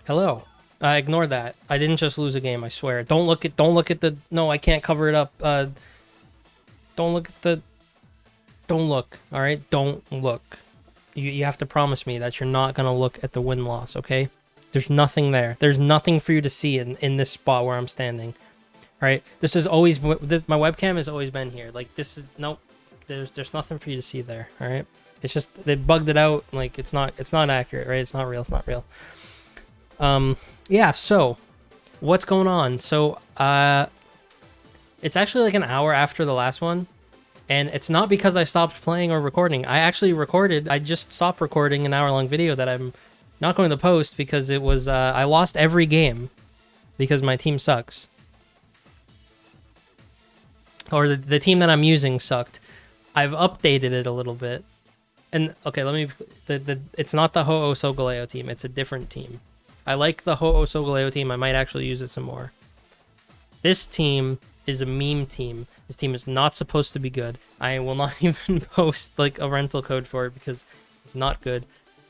Hello. Ignore that. I didn't just lose a game, I swear. Don't look at the no, I can't cover it up. Don't look at the don't look, alright? Don't look. You have to promise me that you're not gonna look at the win-loss, okay? There's nothing there. There's nothing for you to see in this spot where I'm standing. Alright? This is always my webcam has always been here. Like this is nope. There's nothing for you to see there, alright? It's just they bugged it out, like it's not accurate, right? It's not real, it's not real. Yeah, so what's going on? So it's actually like an hour after the last one, and it's not because I stopped playing or recording. I actually recorded. I just stopped recording an hour-long video that I'm not going to post because it was I lost every game because my team sucks. Or the team that I'm using sucked. I've updated it a little bit. And okay, let me it's not the Ho-Oh Sogaleo team, it's a different team. I like the Ho-Oh Sogaleo team. I might actually use it some more. This team is a meme team. This team is not supposed to be good. I will not even post like a rental code for it because it's not good.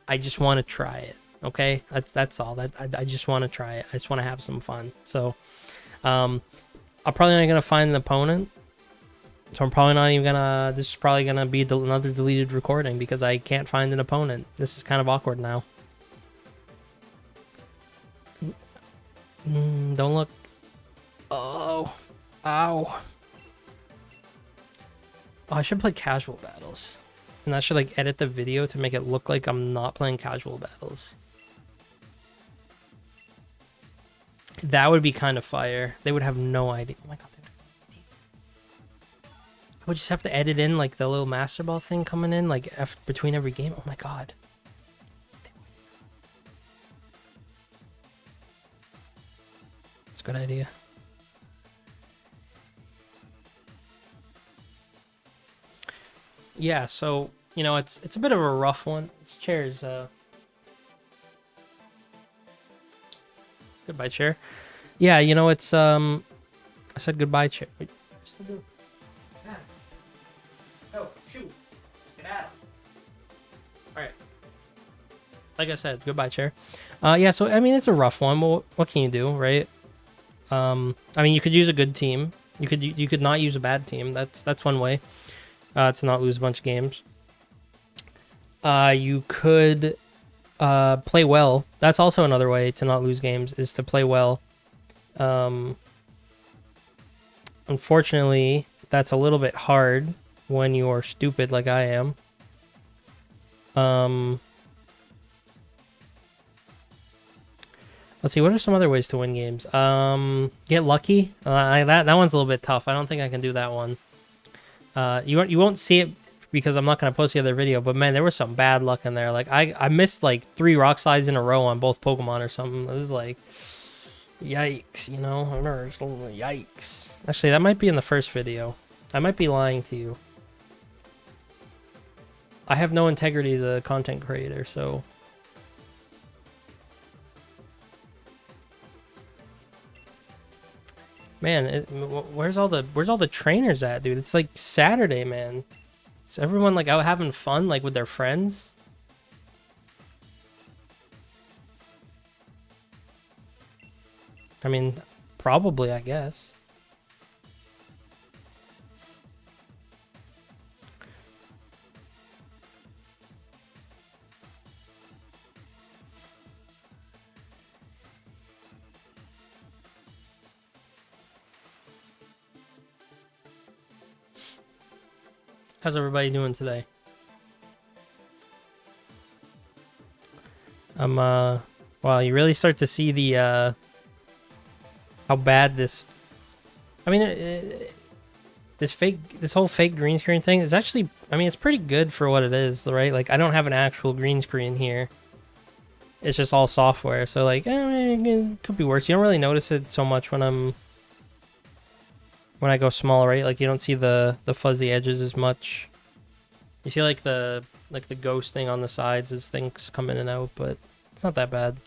I just want to try it. Okay, that's all. I just want to try it. I just want to have some fun. So, I'm probably not gonna find an opponent. So I'm probably not even gonna. This is probably gonna be another deleted recording because I can't find an opponent. This is kind of awkward now. Don't look. Oh. Ow. Oh, I should play casual battles. And I should like edit the video to make it look like I'm not playing casual battles. That would be kind of fire. They would have no idea. Oh my god. I would just have to edit in like the little Master Ball thing coming in like between every game. Oh my god. It's a good idea. Yeah, so, you know, it's a bit of a rough one. This chair's goodbye chair. Yeah, you know, it's I said goodbye chair. Wait, still do. Yeah. Oh, shoot. Get out. Alright. Like I said, goodbye chair. Yeah, so I mean it's a rough one. What can you do, right? I mean you could use a good team. You could not use a bad team. That's one way. To not lose a bunch of games. You could play well. That's also another way to not lose games, is to play well. Unfortunately, that's a little bit hard when you're stupid like I am. Let's see, what are some other ways to win games? Get lucky. That one's a little bit tough. I don't think I can do that one. You won't see it because I'm not going to post the other video, but man, there was some bad luck in there. Like I missed like 3 rock slides in a row on both Pokemon or something. It was like, yikes, you know? I remember just yikes. Actually, that might be in the first video. I might be lying to you. I have no integrity as a content creator, so... Man, where's all the trainers at, dude? It's like Saturday, man. Is everyone like out having fun, like with their friends? I mean, probably, I guess. How's everybody doing today? Wow, you really start to see the, how bad this... I mean, this whole fake green screen thing is actually, I mean, it's pretty good for what it is, right? Like, I don't have an actual green screen here. It's just all software, so like, it could be worse. You don't really notice it so much when I go small, right? Like you don't see the fuzzy edges as much. You see like the ghost thing on the sides as things come in and out, but it's not that bad.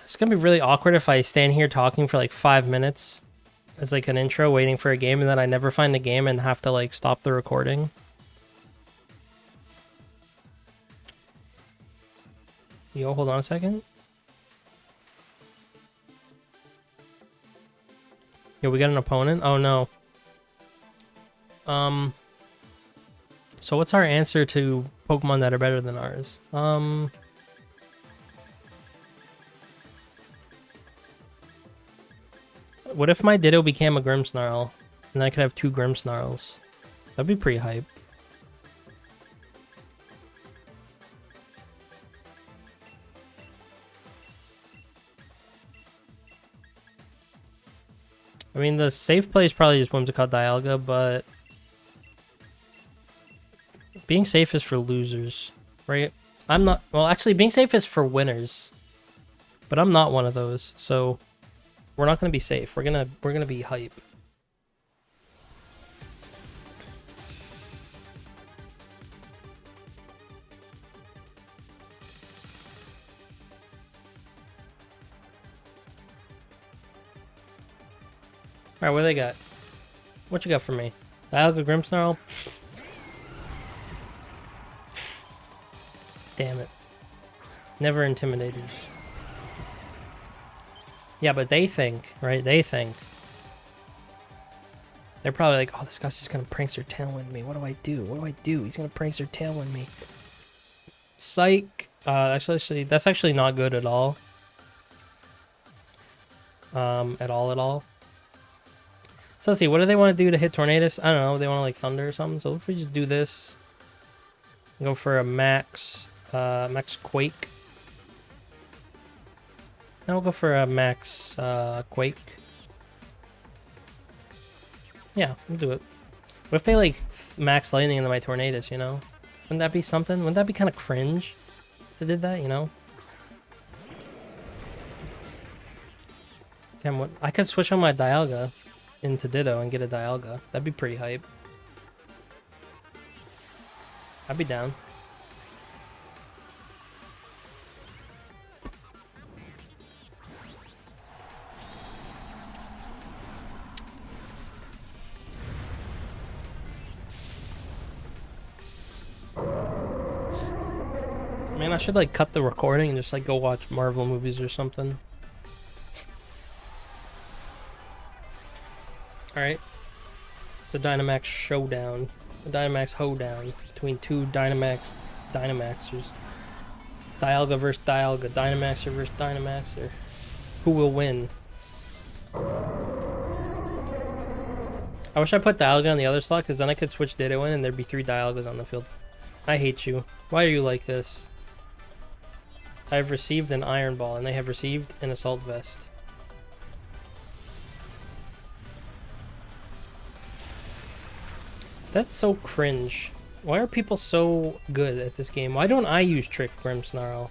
It's gonna be really awkward if I stand here talking for like 5 minutes as like an intro waiting for a game and then I never find the game and have to like stop the recording. Yo, hold on a second. Yo, we got an opponent? Oh no. So what's our answer to Pokemon that are better than ours? What if my Ditto became a Grimmsnarl and I could have 2 Grimmsnarls? That'd be pretty hype. I mean, the safe play is probably just Whimsicott Dialga, but being safe is for losers, right? I'm not. Well, actually, being safe is for winners, but I'm not one of those. So we're not gonna be safe. We're gonna be hype. All right, what do they got? What you got for me? Dialga Grimmsnarl? Damn it. Never Intimidators. Yeah, but they think, right? They think. They're probably like, oh, this guy's just gonna prankster tailwind me. What do I do? What do I do? He's gonna prankster tailwind me. Psych. Actually, that's actually not good at all. At all. So let's see, what do they want to do to hit Tornadus? I don't know, they want to like Thunder or something. So if we just do this, go for a max Quake. Now we'll go for a max Quake. Yeah, we'll do it. What if they like max Lightning into my Tornadus, you know? Wouldn't that be something? Wouldn't that be kind of cringe if they did that, you know? Damn, what? I could switch on my Dialga into Ditto and get a Dialga. That'd be pretty hype. I'd be down. Man, I should like cut the recording and just like go watch Marvel movies or something. Alright. It's a Dynamax showdown. A Dynamax hoedown between 2 Dynamaxers. Dialga versus Dialga. Dynamaxer versus Dynamaxer. Who will win? I wish I put Dialga on the other slot, because then I could switch Ditto in and there'd be 3 Dialgas on the field. I hate you. Why are you like this? I have received an Iron Ball, and they have received an Assault Vest. That's so cringe. Why are people so good at this game? Why don't I use Trick Grimmsnarl?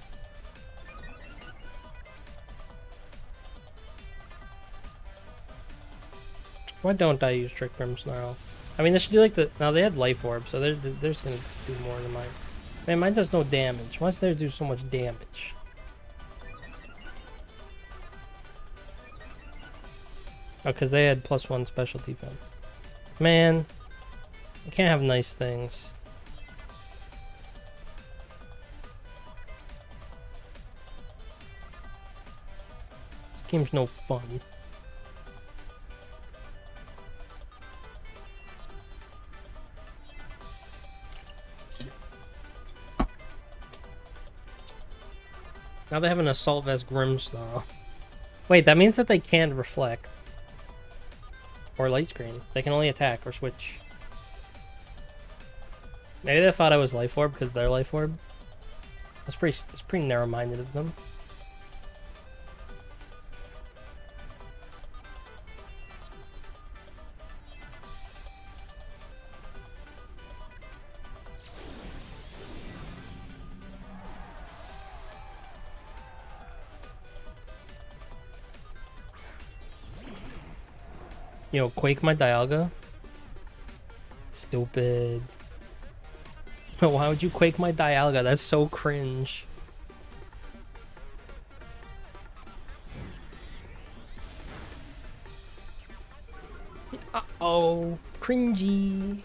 Why don't I use Trick Grimmsnarl? I mean, they should do like the... Now, they had Life Orb, so they're just gonna do more than mine. Man, mine does no damage. Why does theirs do so much damage? Oh, because they had +1 special defense. Man... I can't have nice things. This game's no fun. Now they have an Assault Vest Grimmsnarl. Wait, that means that they can't reflect. Or light screen. They can only attack or switch. Maybe they thought I was Life Orb because they're Life Orb. It's pretty narrow-minded of them. Yo, Quake my Dialga? Stupid. Why would you Quake my Dialga? That's so cringe. Uh-oh. Cringy.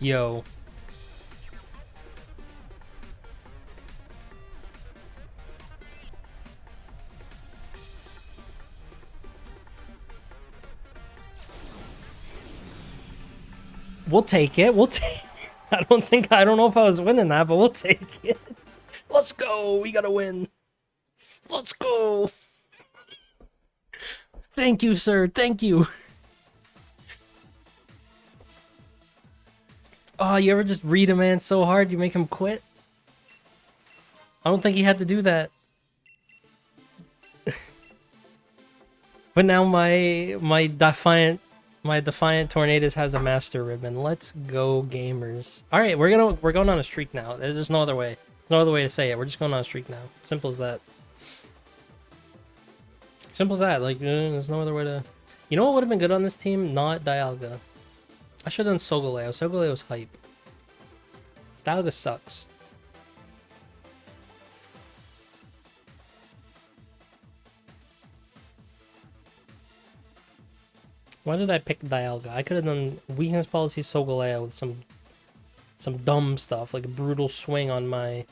Yo. We'll take it. We'll take. I don't know if I was winning that, but we'll take it. Let's go. We gotta win. Let's go. Thank you, sir. Thank you. Oh, you ever just read a man so hard you make him quit? I don't think he had to do that. But now my defiant Tornadoes has a master ribbon. Let's go, gamers. All right, we're going on a streak now. There's no other way. No other way to say it. We're just going on a streak now. Simple as that. Simple as that. Like, there's no other way to... You know what would have been good on this team? Not Dialga. I should have done Solgaleo. Solgaleo's hype. Dialga sucks. Why did I pick Dialga? I could have done weakness policy Solgaleo with some dumb stuff, like a brutal swing on my...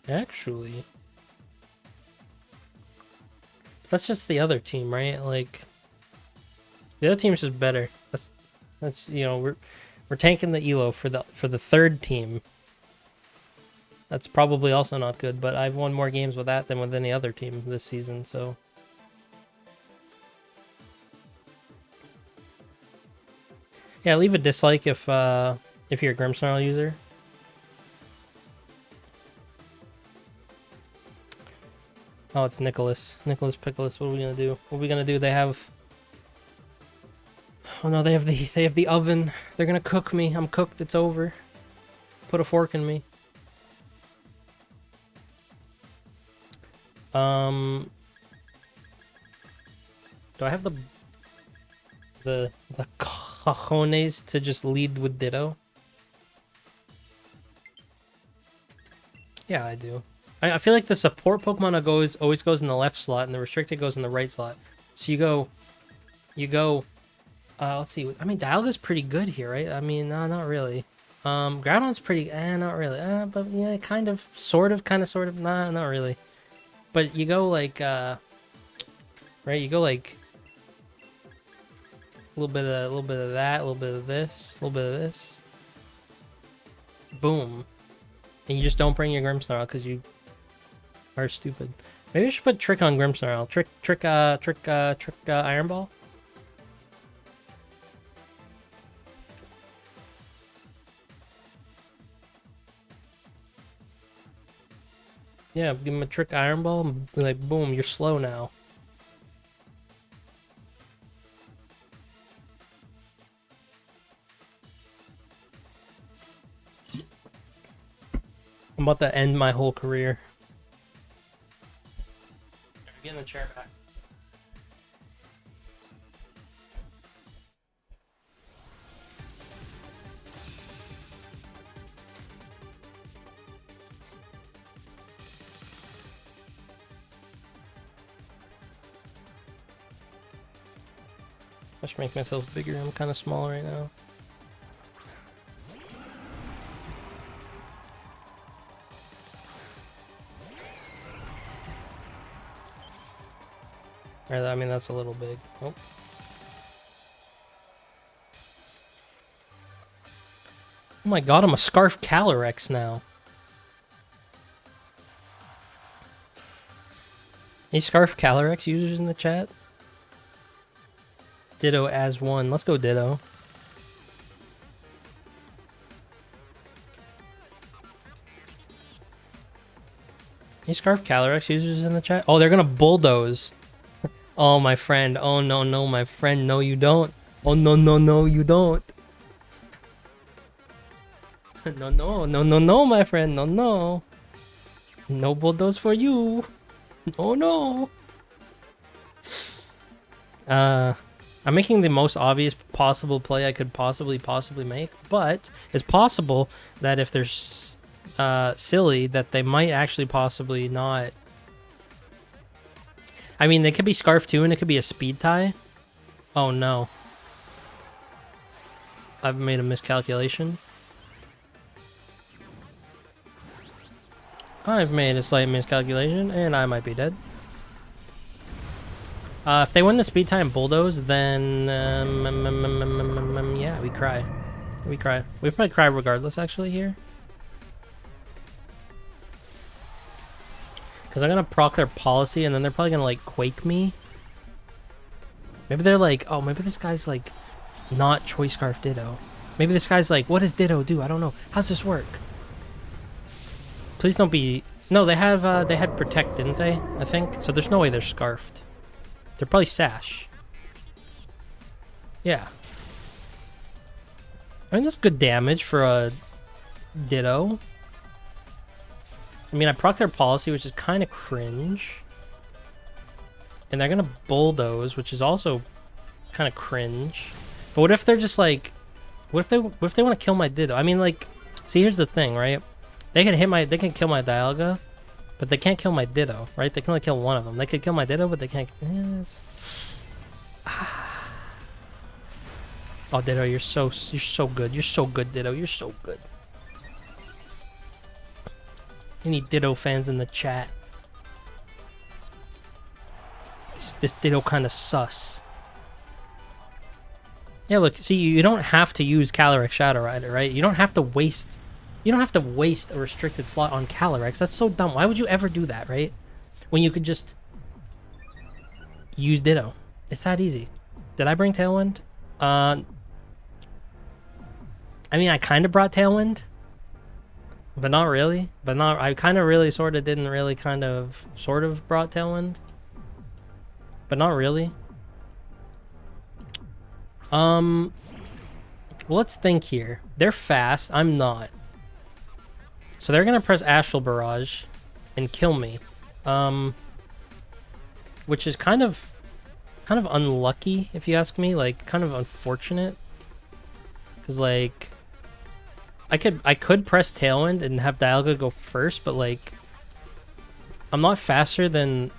Actually... That's just the other team, right? Like... The other team's just better. That's you know, we're tanking the elo for the third team. That's probably also not good, but I've won more games with that than with any other team this season, so... Yeah, leave a dislike if you're a Grimmsnarl user. Oh, it's Nicholas. Nicholas Pickles. What are we gonna do? What are we gonna do? They have... Oh no, they have the oven. They're gonna cook me. I'm cooked. It's over. Put a fork in me. Do I have the cojones to just lead with Ditto? Yeah, I do. I feel like the support Pokemon always goes in the left slot and the restricted goes in the right slot. So you go. Let's see. I mean, Dialga's pretty good here, right? I mean, no, not really. Groudon's pretty, not really. But yeah, kind of, sort of, nah, not really. But you go like, right? You go like a little bit of that, a little bit of this, a little bit of this. Boom. And you just don't bring your Grimmsnarl because you are stupid. Maybe I should put Trick on Grimmsnarl. Trick Iron Ball. Yeah, give him a Trick Iron Ball and be like, boom, you're slow now. I'm about to end my whole career. Get in the chair back. I should make myself bigger. I'm kind of small right now. I mean, that's a little big. Oh. Oh my god, I'm a Scarf Calyrex now. Any Scarf Calyrex users in the chat? Ditto as one. Let's go Ditto. Any Scarf Calyrex users in the chat? Oh, they're gonna bulldoze. Oh, my friend. Oh, no, my friend. No, you don't. Oh, no, you don't. No, my friend. No. No bulldoze for you. Oh, no. I'm making the most obvious possible play I could possibly make, but it's possible that if they're silly, that they might actually possibly not. I mean, they could be Scarf too, and it could be a speed tie. Oh no. I've made a miscalculation. I've made a slight miscalculation, and I might be dead. If they win the speed time bulldoze, then yeah, we cry. We cry. We probably cry regardless, actually, here. Because I'm going to proc their policy, and then they're probably going to, like, quake me. Maybe they're like, oh, maybe this guy's, like, not Choice Scarf Ditto. Maybe this guy's like, what does Ditto do? I don't know. How's this work? Please don't be... No, they had Protect, didn't they? I think. So there's no way they're Scarfed. They're probably Sash. Yeah. I mean, that's good damage for a Ditto. I mean, I proc their policy, which is kind of cringe. And they're going to bulldoze, which is also kind of cringe. But what if they're just like... What if they want to kill my Ditto? I mean, like... See, here's the thing, right? They can kill my Dialga, but they can't kill my Ditto, right? They can only kill one of them. They could kill my Ditto, but they can't... Oh, Ditto, you're so good. You're so good, Ditto. You're so good. Any Ditto fans in the chat? This Ditto kind of sus. Yeah, look, see, you don't have to use Calyrex Shadow Rider, right? You don't have to waste a restricted slot on Calyrex. That's so dumb. Why would you ever do that, right? When you could just use Ditto. It's that easy. Did I bring Tailwind? I mean, I kind of brought Tailwind, but not really. I kind of really sort of didn't really sort of brought Tailwind, but not really. Well, let's think here. They're fast. I'm not. So they're gonna press Astral Barrage and kill me, which is kind of unlucky if you ask me. Like, kind of unfortunate, because like I could press Tailwind and have Dialga go first, but like I'm not faster than.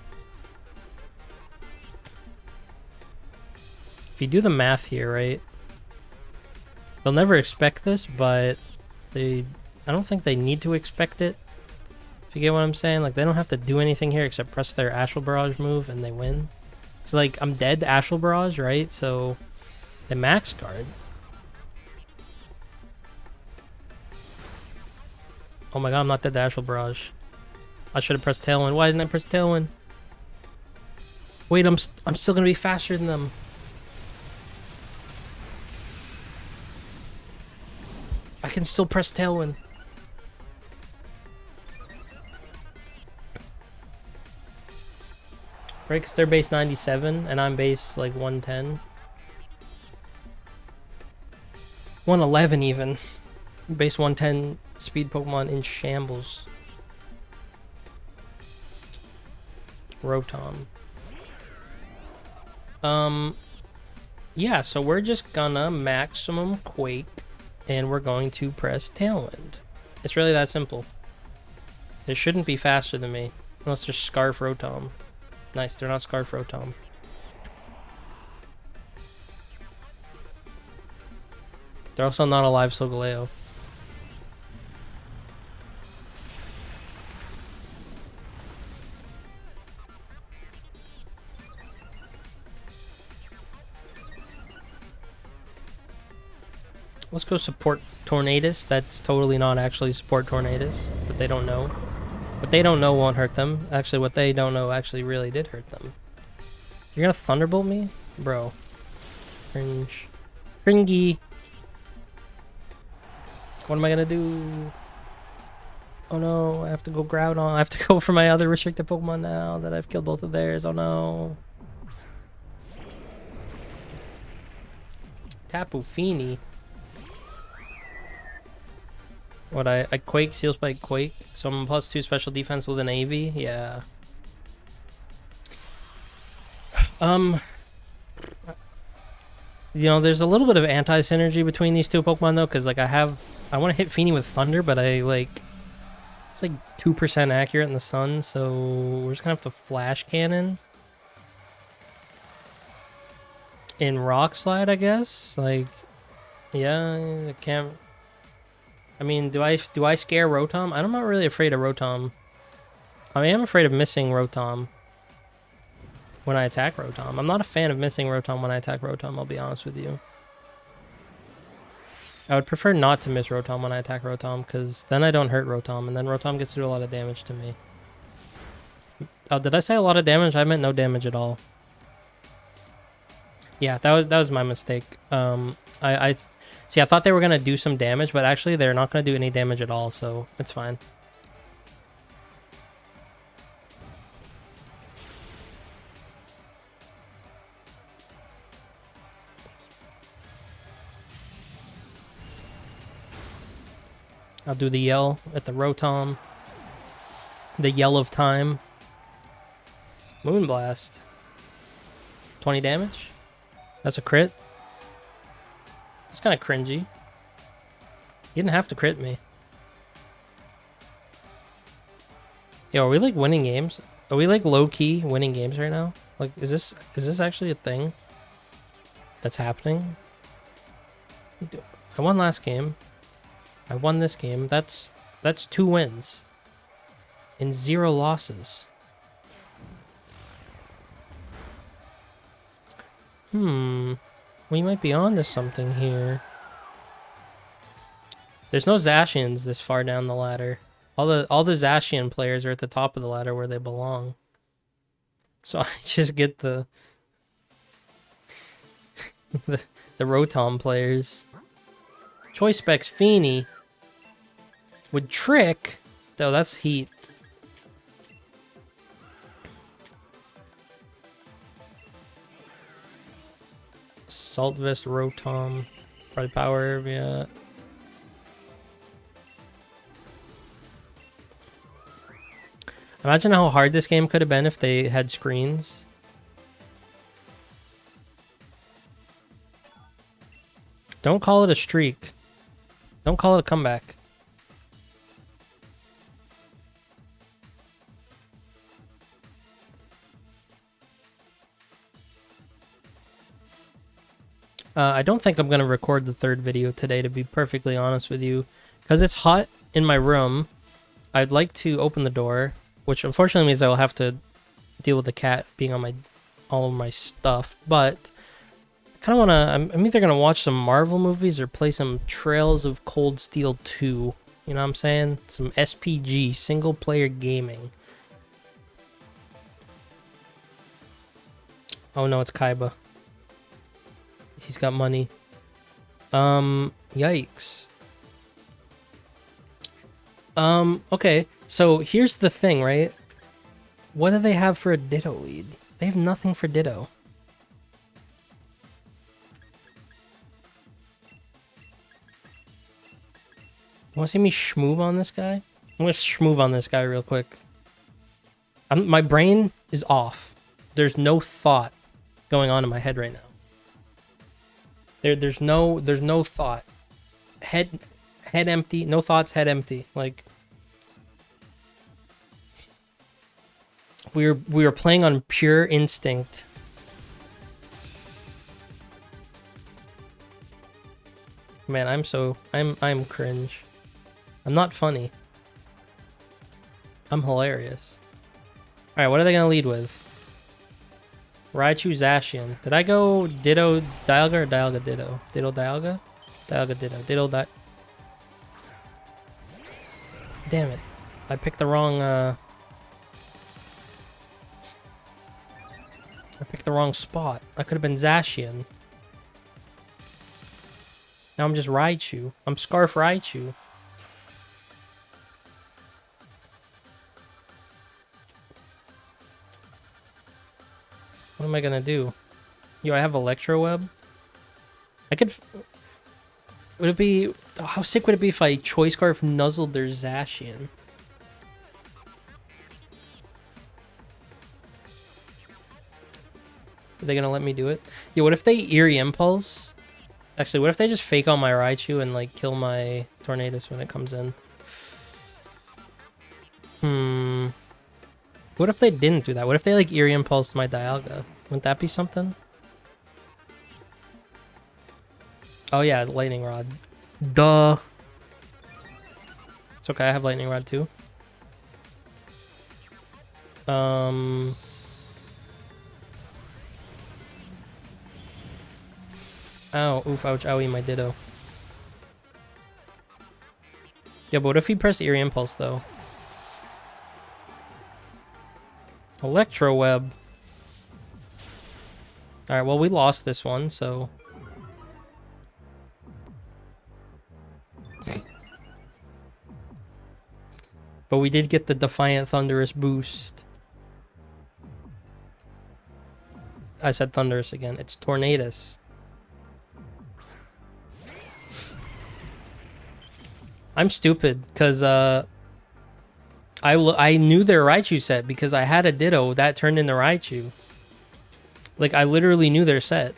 If you do the math here, right? They'll never expect this, but I don't think they need to expect it. If you get what I'm saying, like they don't have to do anything here except press their Astral Barrage move and they win. It's like I'm dead to Astral Barrage, right? So they max guard. Oh my god, I'm not dead to Astral Barrage. I should have pressed Tailwind. Why didn't I press Tailwind? Wait, I'm still gonna be faster than them. I can still press Tailwind. Right, because they're base 97 and I'm base like 110. 111 even. Base 110 speed Pokemon in shambles. Rotom. Yeah, so we're just gonna maximum Quake. And we're going to press Tailwind. It's really that simple. They shouldn't be faster than me. Unless they're Scarf Rotom. Nice, they're not Scarf Rotom. They're also not a live Solgaleo. Let's go support Tornadus. That's totally not actually support Tornadus, but they don't know. What they don't know won't hurt them. Actually, what they don't know actually really did hurt them. You're gonna Thunderbolt me? Bro. Cringe. Cringy. What am I gonna do? Oh no, I have to go Groudon. I have to go for my other restricted Pokemon now that I've killed both of theirs. Oh no. Tapu Fini. What, I Quake, Seal Spike, Quake, so I'm +2 special defense with an AV? Yeah. You know, there's a little bit of anti-synergy between these two Pokemon though, because like I want to hit Fini with Thunder, but it's like 2% accurate in the sun, so we're just gonna have to Flash Cannon. In Rock Slide, I guess? Like, Yeah, I can't. I mean, do I scare Rotom? I'm not really afraid of Rotom. I am afraid of missing Rotom when I attack Rotom. I'm not a fan of missing Rotom when I attack Rotom, I'll be honest with you. I would prefer not to miss Rotom when I attack Rotom, because then I don't hurt Rotom, and then Rotom gets to do a lot of damage to me. Oh, did I say a lot of damage? I meant no damage at all. Yeah, that was my mistake. I see. I thought they were gonna do some damage, but actually they're not gonna do any damage at all, so it's fine. I'll do the yell at the Rotom. The yell of time. Moonblast. 20 damage. That's a crit. It's kind of cringy. You didn't have to crit me. Yo, are we like winning games? Are we like low-key winning games right now? Like, is this actually a thing that's happening? I won last game. I won this game. That's 2 wins and 0 losses. We might be on to something here. There's no Zacians this far down the ladder. All the Zacian players are at the top of the ladder where they belong. So I just get the the Rotom players. Choice Specs Feeny would trick. Oh, that's heat. Salt Vest Rotom. Probably Power, yeah. Imagine how hard this game could have been if they had screens. Don't call it a streak. Don't call it a comeback. I don't think I'm going to record the 3rd video today, to be perfectly honest with you. Because it's hot in my room, I'd like to open the door, which unfortunately means I will have to deal with the cat being on all of my stuff. But I kind of want to... I'm either going to watch some Marvel movies or play some Trails of Cold Steel 2. You know what I'm saying? Some SPG, single-player gaming. Oh no, it's Kaiba. He's got money. Yikes. Okay, so here's the thing, right? What do they have for a Ditto lead? They have nothing for Ditto. You wanna see me schmoove on this guy? I'm gonna schmoove on this guy real quick. My brain is off. There's no thought going on in my head right now. There's no thought. Head empty. No thoughts, head empty. Like we were playing on pure instinct. Man, I'm cringe. I'm not funny. I'm hilarious. All right, what are they gonna lead with? Raichu Zacian. Did I go Ditto Dialga or Dialga Ditto? Ditto Dialga? Dialga Ditto. Ditto Di... Damn it. I picked the wrong, I picked the wrong spot. I could have been Zacian. Now I'm just Raichu. I'm Scarf Raichu. What am I gonna do? Yo, I have Electro Web. I could... Would it be... How sick would it be if I Choice Scarf nuzzled their Zacian? Are they gonna let me do it? Yo, what if they Eerie Impulse? Actually, what if they just fake out my Raichu and, like, kill my Tornadus when it comes in? What if they didn't do that? What if they, like, Eerie Impulse my Dialga? Wouldn't that be something? Oh yeah, lightning rod. Duh. It's okay, I have lightning rod too. Oh, oof, ouch, owie, my Ditto. Yeah, but what if he pressed Eerie Impulse, though? Electro Web. Alright, well, we lost this one, so... But we did get the Defiant Thunderous boost. I said Thunderous again. It's Tornadus. I'm stupid, because, I knew their Raichu set, because I had a Ditto that turned into Raichu. Like, I literally knew their set.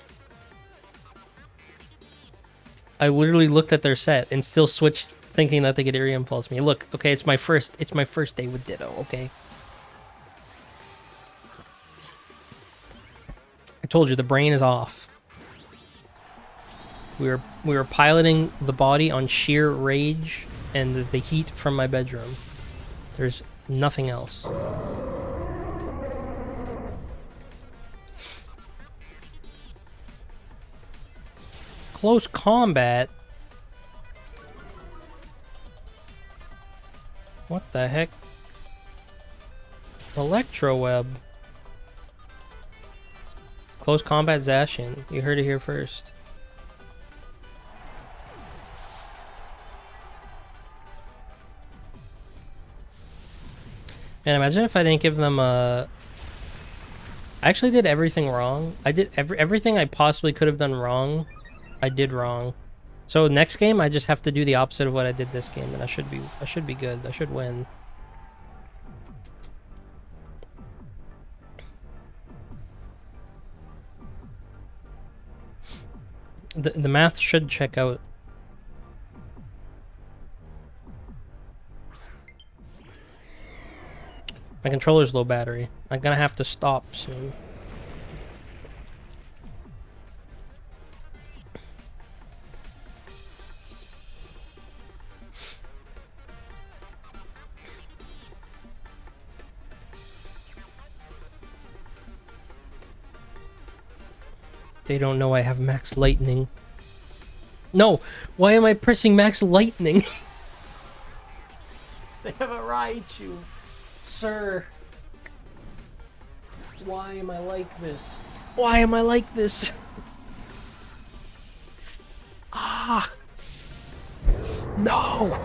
I literally looked at their set and still switched thinking that they could Eerie Impulse me. Look, okay, it's my first day with Ditto, okay? I told you the brain is off. We were piloting the body on sheer rage and the heat from my bedroom. There's nothing else. Close combat? What the heck? Electro Web. Close combat Zacian. You heard it here first. Man, imagine if I didn't give them a... I actually did everything wrong. I did everything I possibly could have done wrong. I did wrong. So next game, I just have to do the opposite of what I did this game, and I should be good. I should win. The math should check out. My controller's low battery. I'm gonna have to stop soon. They don't know I have max lightning. No! Why am I pressing max lightning? They have a Raichu. Sir. Why am I like this? Why am I like this? Ah! No!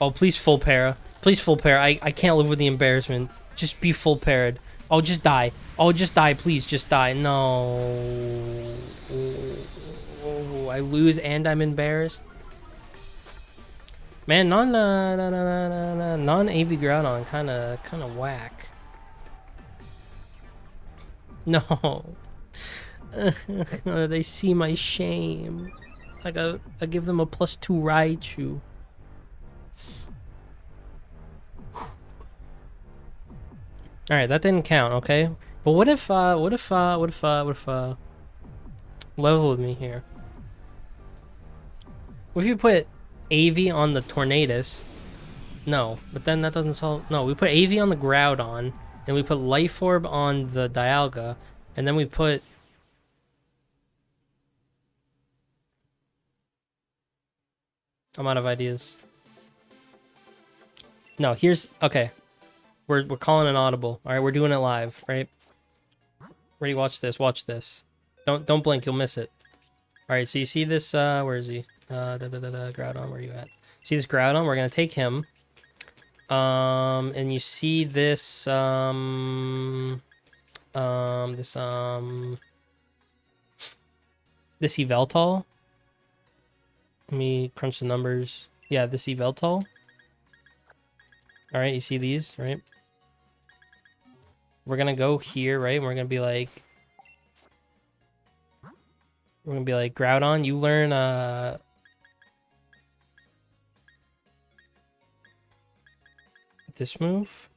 Oh, please full para. Please full para. I can't live with the embarrassment. Just be full parad. Oh, just die. Oh, just die. Please, just die. No. Oh, I lose and I'm embarrassed. Man, non-AV Groudon kind of whack. No. They see my shame. Like I give them a +2 Raichu. All right, that didn't count, okay? But what if level with me here? What if you put AV on the Tornadus? No, but then that doesn't solve. No, we put AV on the Groudon, and we put Life Orb on the Dialga, and then we put. I'm out of ideas. No, here's okay. We're calling an audible. All right, we're doing it live, right? Ready? Watch this. Watch this. Don't blink. You'll miss it. All right. So you see this? Where is he? Groudon. Where are you at? See this Groudon? We're gonna take him. And you see this this Yveltal. Let me crunch the numbers. Yeah, this Yveltal. All right, you see these, right? We're gonna go here, right? And we're gonna be like, Groudon, you learn this move.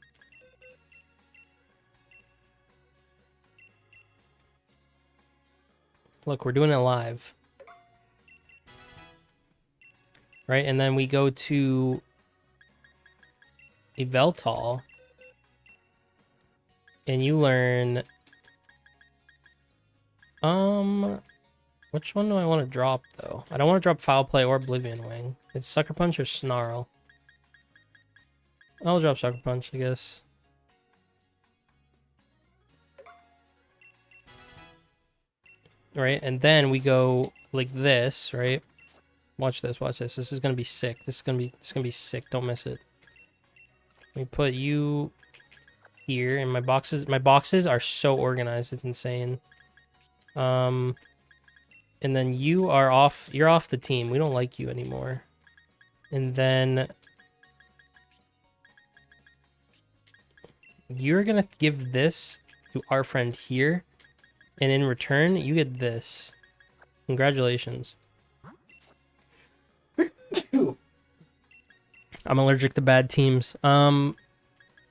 Look, we're doing it live. Right, and then we go to a Veltal. And you learn... Which one do I want to drop, though? I don't want to drop Foul Play or Oblivion Wing. It's Sucker Punch or Snarl. I'll drop Sucker Punch, I guess. Right, and then we go like this, right? Watch this, watch this. This is gonna be sick. This is gonna be sick. Don't miss it. We put you here, and my boxes are so organized, it's insane. And then you are off. You're off the team. We don't like you anymore. And then you're gonna give this to our friend here, and in return, you get this. Congratulations. I'm allergic to bad teams. And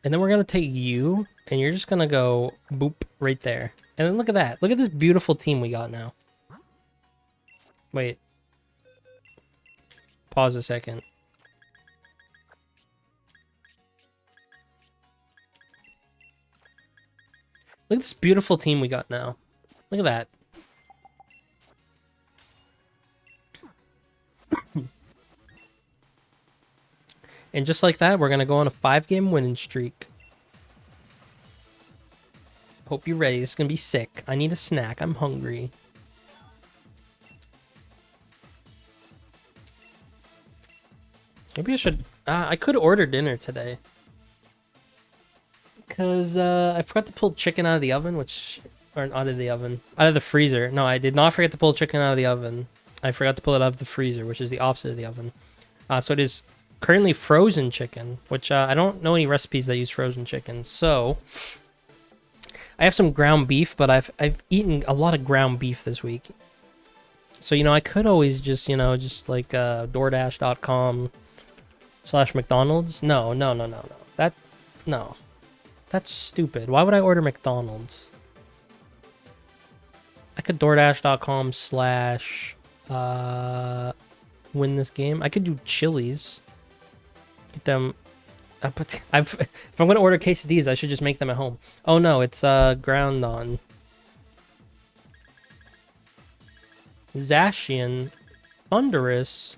then we're gonna take you, and you're just gonna go boop right there. And then look at that. Look at this beautiful team we got now. Wait. Pause a second. Look at this beautiful team we got now. Look at that. And just like that, we're going to go on a 5-game winning streak. Hope you're ready. This is going to be sick. I need a snack. I'm hungry. Maybe I should... I could order dinner today. Because I forgot to pull chicken out of the oven, which... Or out of the oven. Out of the freezer. No, I did not forget to pull chicken out of the oven. I forgot to pull it out of the freezer, which is the opposite of the oven. So it is currently frozen chicken, which I don't know any recipes that use frozen chicken. So I have some ground beef, but I've eaten a lot of ground beef this week. So, you know, I could always just, you know, just like DoorDash.com/McDonald's. No. No. That's stupid. Why would I order McDonald's? I could DoorDash.com/ win this game. I could do Chili's. Get them. If I'm going to order quesadillas, I should just make them at home. Oh no, it's ground on. Zacian. Thunderous.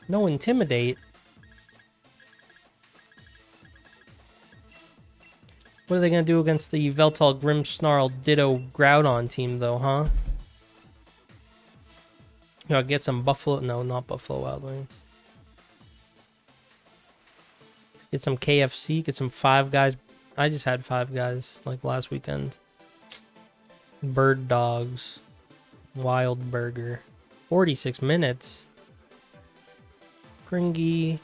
No Intimidate. What are they going to do against the Veltal Grim Snarl Ditto Groudon team, though, huh? Yo, get some Buffalo... No, not Buffalo Wild Wings. Get some KFC, get some Five Guys. I just had Five Guys, like, last weekend. Bird Dogs. Wild Burger. 46 minutes. Pringy.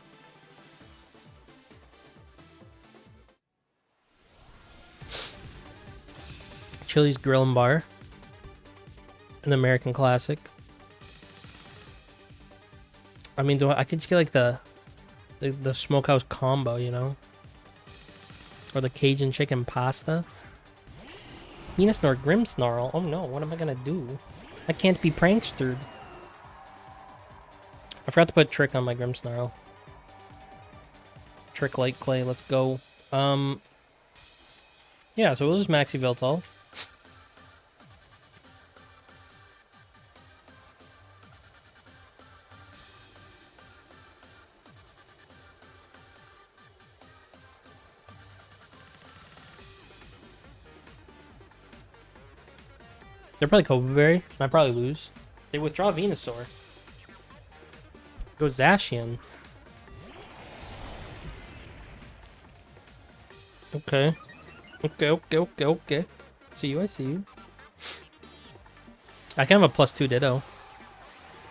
Chili's Grill and Bar. An American classic. I mean, I could just get like the smokehouse combo, you know? Or the Cajun chicken pasta. Venusaur Grim Snarl. Oh no, what am I gonna do? I can't be prankstered. I forgot to put Trick on my Grim Snarl. Trick Light Clay, let's go. Yeah, so we'll just Maxi Veltal. They're probably Coberry. I probably lose. They withdraw Venusaur. Go Zacian. Okay. Okay. See you, I see you. I can have a +2 Ditto.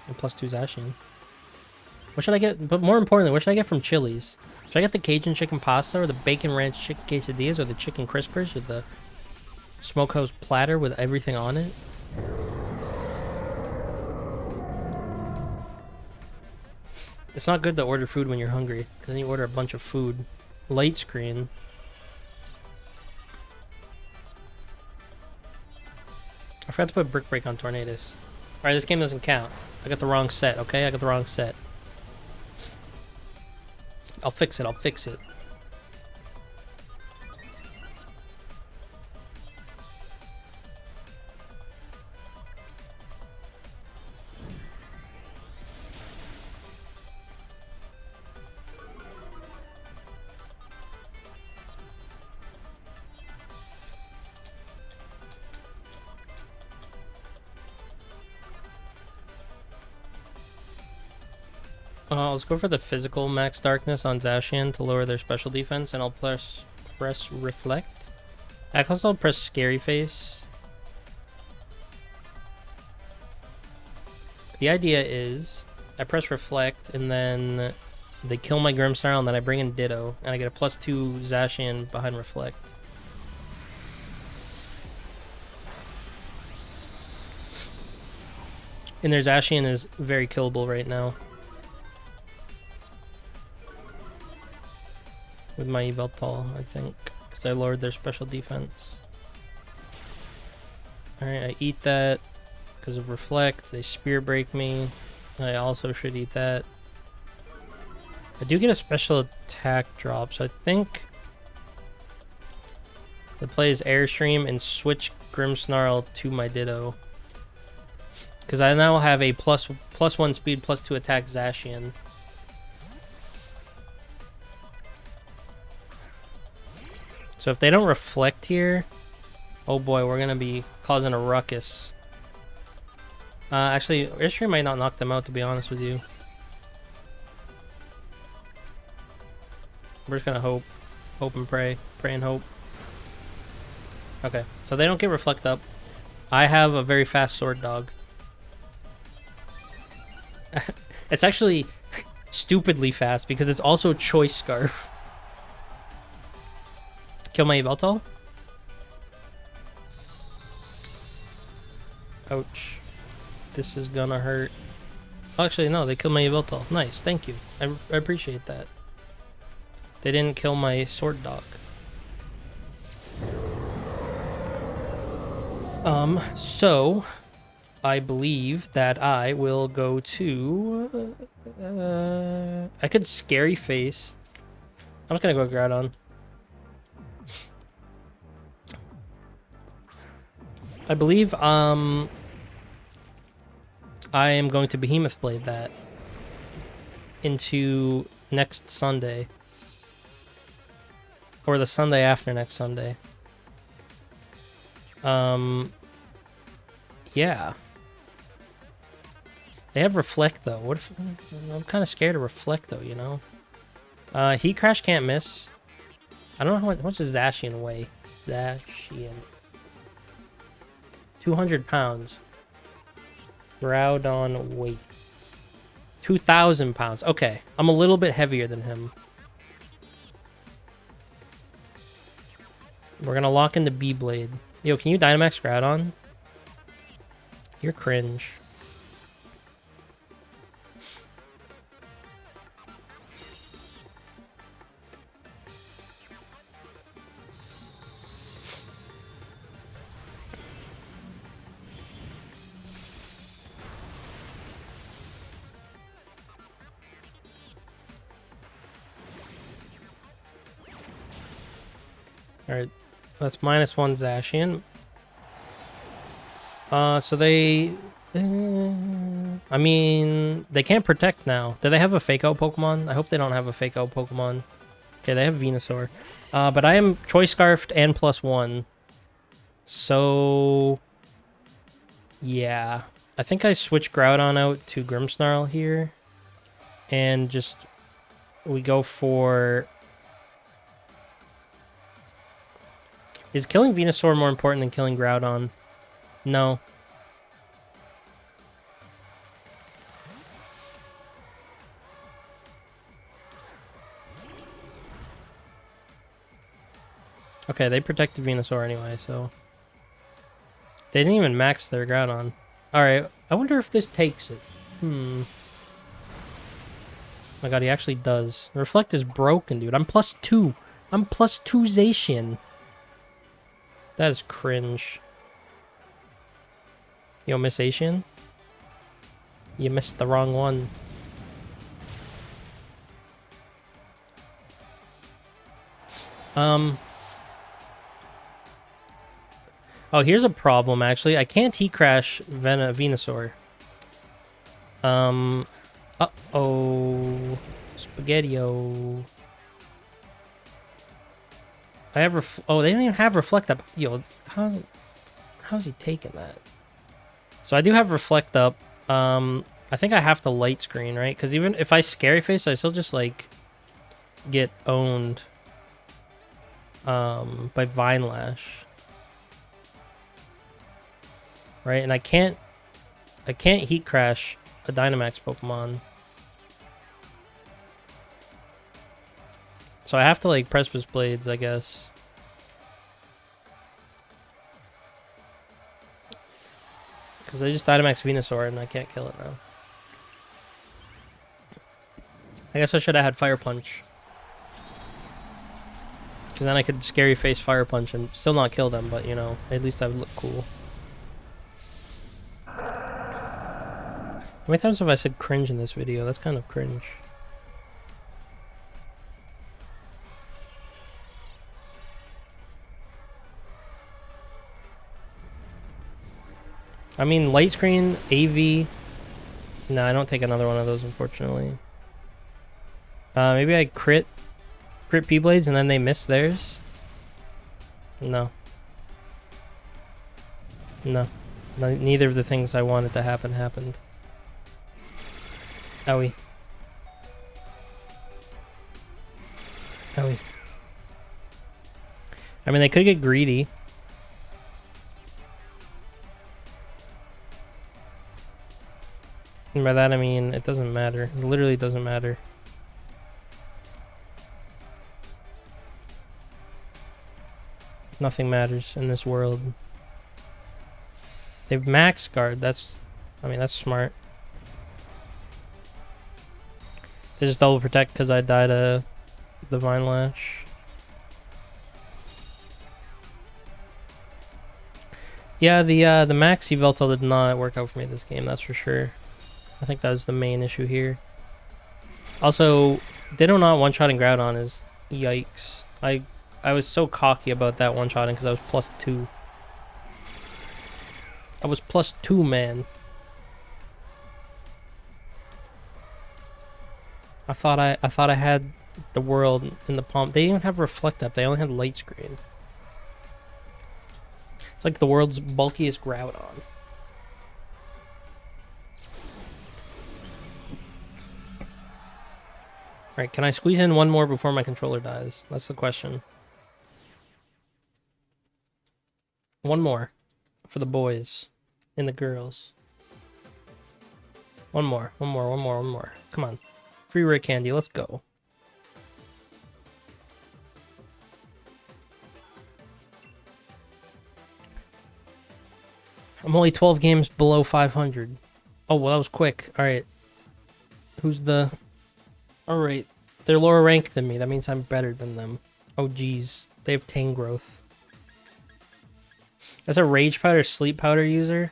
And +2 Zacian. What should I get? But more importantly, what should I get from Chili's? Should I get the Cajun chicken pasta or the bacon ranch chicken quesadillas or the chicken crispers or the smokehouse platter with everything on it? It's not good to order food when you're hungry, because then you order a bunch of food, light screen. I forgot to put Brick Break on Tornadus. Alright, this game doesn't count. I got the wrong set, okay? I got the wrong set. I'll fix it, I'll fix it. Let's go for the physical max darkness on Zacian to lower their special defense, and I'll press reflect. I can also press scary face. The idea is I press reflect, and then they kill my Grimmsnarl, and then I bring in Ditto, and I get a +2 Zacian behind reflect. And their Zacian is very killable right now. With my Yveltal, I think, because I lowered their special defense. Alright, I eat that because of reflect. They spear break me. I also should eat that. I do get a special attack drop, so I think the play is Airstream and switch Grimmsnarl to my Ditto. Because I now have a +1 speed, +2 attack Zacian. So if they don't reflect here, oh boy, we're gonna be causing a ruckus. Actually, Airstream might not knock them out, to be honest with you. We're just gonna hope and pray and hope. Okay, so they don't get reflect up. I have a very fast sword dog. It's actually stupidly fast because it's also choice scarf. Kill my Yveltal. Ouch. This is gonna hurt. Oh, actually, no, they killed my Yveltal. Nice, thank you. I appreciate that. They didn't kill my sword dog. So I believe that I will go to I could scary face. I'm just gonna go Groudon. I believe I am going to Behemoth Blade that into next Sunday. Or the Sunday after next Sunday. Yeah. They have Reflect though. What if I'm kind of scared of Reflect though, you know? Heat Crash can't miss. I don't know how much does Zacian weigh. Zacian. 200 pounds. Groudon weight. 2,000 pounds. Okay, I'm a little bit heavier than him. We're gonna lock in the B-Blade. Yo, can you Dynamax Groudon? You're cringe. Alright, that's -1 Zacian. So they... I mean, they can't protect now. Do they have a Fake Out Pokemon? I hope they don't have a Fake Out Pokemon. Okay, they have Venusaur. But I am Choice Scarfed and +1. So... yeah. I think I switch Groudon out to Grimmsnarl here. And just... we go for... Is killing Venusaur more important than killing Groudon? No. Okay, they protected Venusaur anyway, so... they didn't even max their Groudon. Alright, I wonder if this takes it. my god, he actually does. Reflect is broken, dude. I'm +2. I'm +2 Zacian. That is cringe. Yo, Miss Zacian? You missed the wrong one. Oh, here's a problem, actually. I can't heat crash Venusaur. Uh-oh. Spaghetti-o. I have oh, they don't even have Reflect Up. Yo, how's he taking that? So I do have Reflect Up. I think I have to Light Screen, right? Because even if I Scary Face, I still just, like, get owned by Vine Lash. Right? And I can't heat crash a Dynamax Pokemon. So I have to, like, Precipice Blades, I guess. Because I just Dynamax Venusaur and I can't kill it now. I guess I should have had Fire Punch. Because then I could Scary Face Fire Punch and still not kill them, but, you know, at least I would look cool. How many times have I said cringe in this video? That's kind of cringe. I mean, Light Screen, AV. No, I don't take another one of those, unfortunately. Maybe I crit P-Blades and then they miss theirs? No. No. Neither of the things I wanted to happen happened. Owie. Owie. I mean, they could get greedy. And by that I mean, it doesn't matter. It literally doesn't matter. Nothing matters in this world. They've Max Guard. That's, I mean, that's smart. They just double protect because I died to the Vine Lash. Yeah, the Max Yveltal did not work out for me this game, that's for sure. I think that was the main issue here. Also, Ditto not one-shotting Groudon is yikes. I was so cocky about that one-shotting because I was +2. I was +2, man. I thought I had the world in the palm. They didn't even have Reflect Up. They only had Light Screen. It's like the world's bulkiest Groudon. Alright, can I squeeze in one more before my controller dies? That's the question. One more. For the boys. And the girls. One more. Come on. Free rare candy, let's go. I'm only 12 games below 500. Oh, well, that was quick. Alright. Who's the... Alright. They're lower ranked than me. That means I'm better than them. Oh, geez. They have Tangrowth. That's a Rage Powder, Sleep Powder user.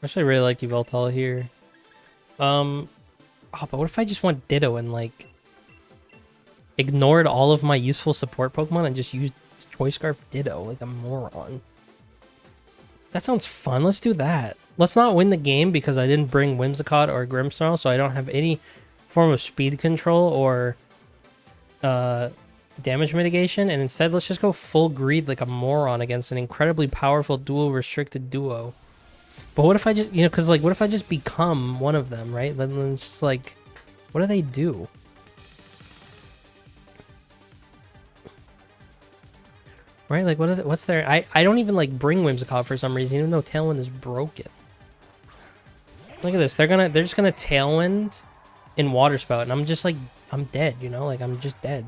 Actually, I really like Yveltal here. Oh, but what if I just want Ditto and, like, ignored all of my useful support Pokemon and just used Choice Scarf Ditto like a moron? That sounds fun. Let's do that. Let's not win the game because I didn't bring Whimsicott or Grimmsnarl, so I don't have any form of speed control or damage mitigation, and instead let's just go full greed like a moron against an incredibly powerful dual restricted duo. But what if I just, you know, because, like, what if I just become one of them, right? Then it's just like, what do they do? Right? Like, what's their... I don't even, like, bring Whimsicott for some reason, even though Tailwind is broken. Look at this. They're just gonna tailwind in water spout, and I'm just like, I'm dead, you know, like I'm just dead.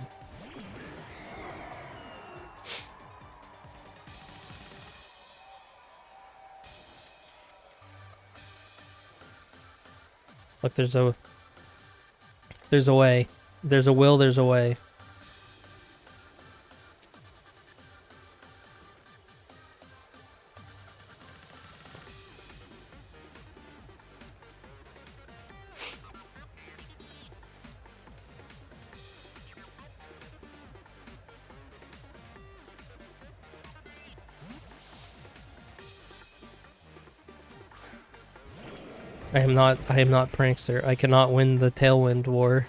Look, there's a way. There's a will, there's a way. I am not Prankster. I cannot win the Tailwind war.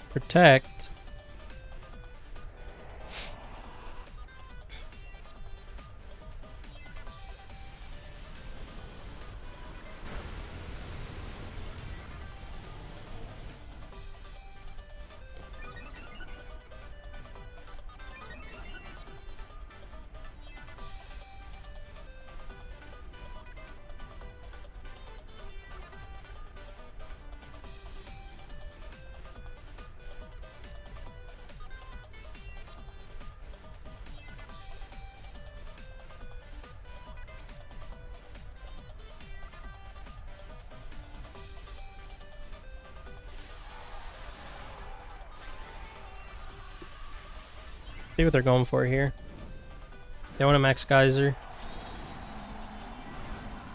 Protect. See what they're going for here. They want a max geyser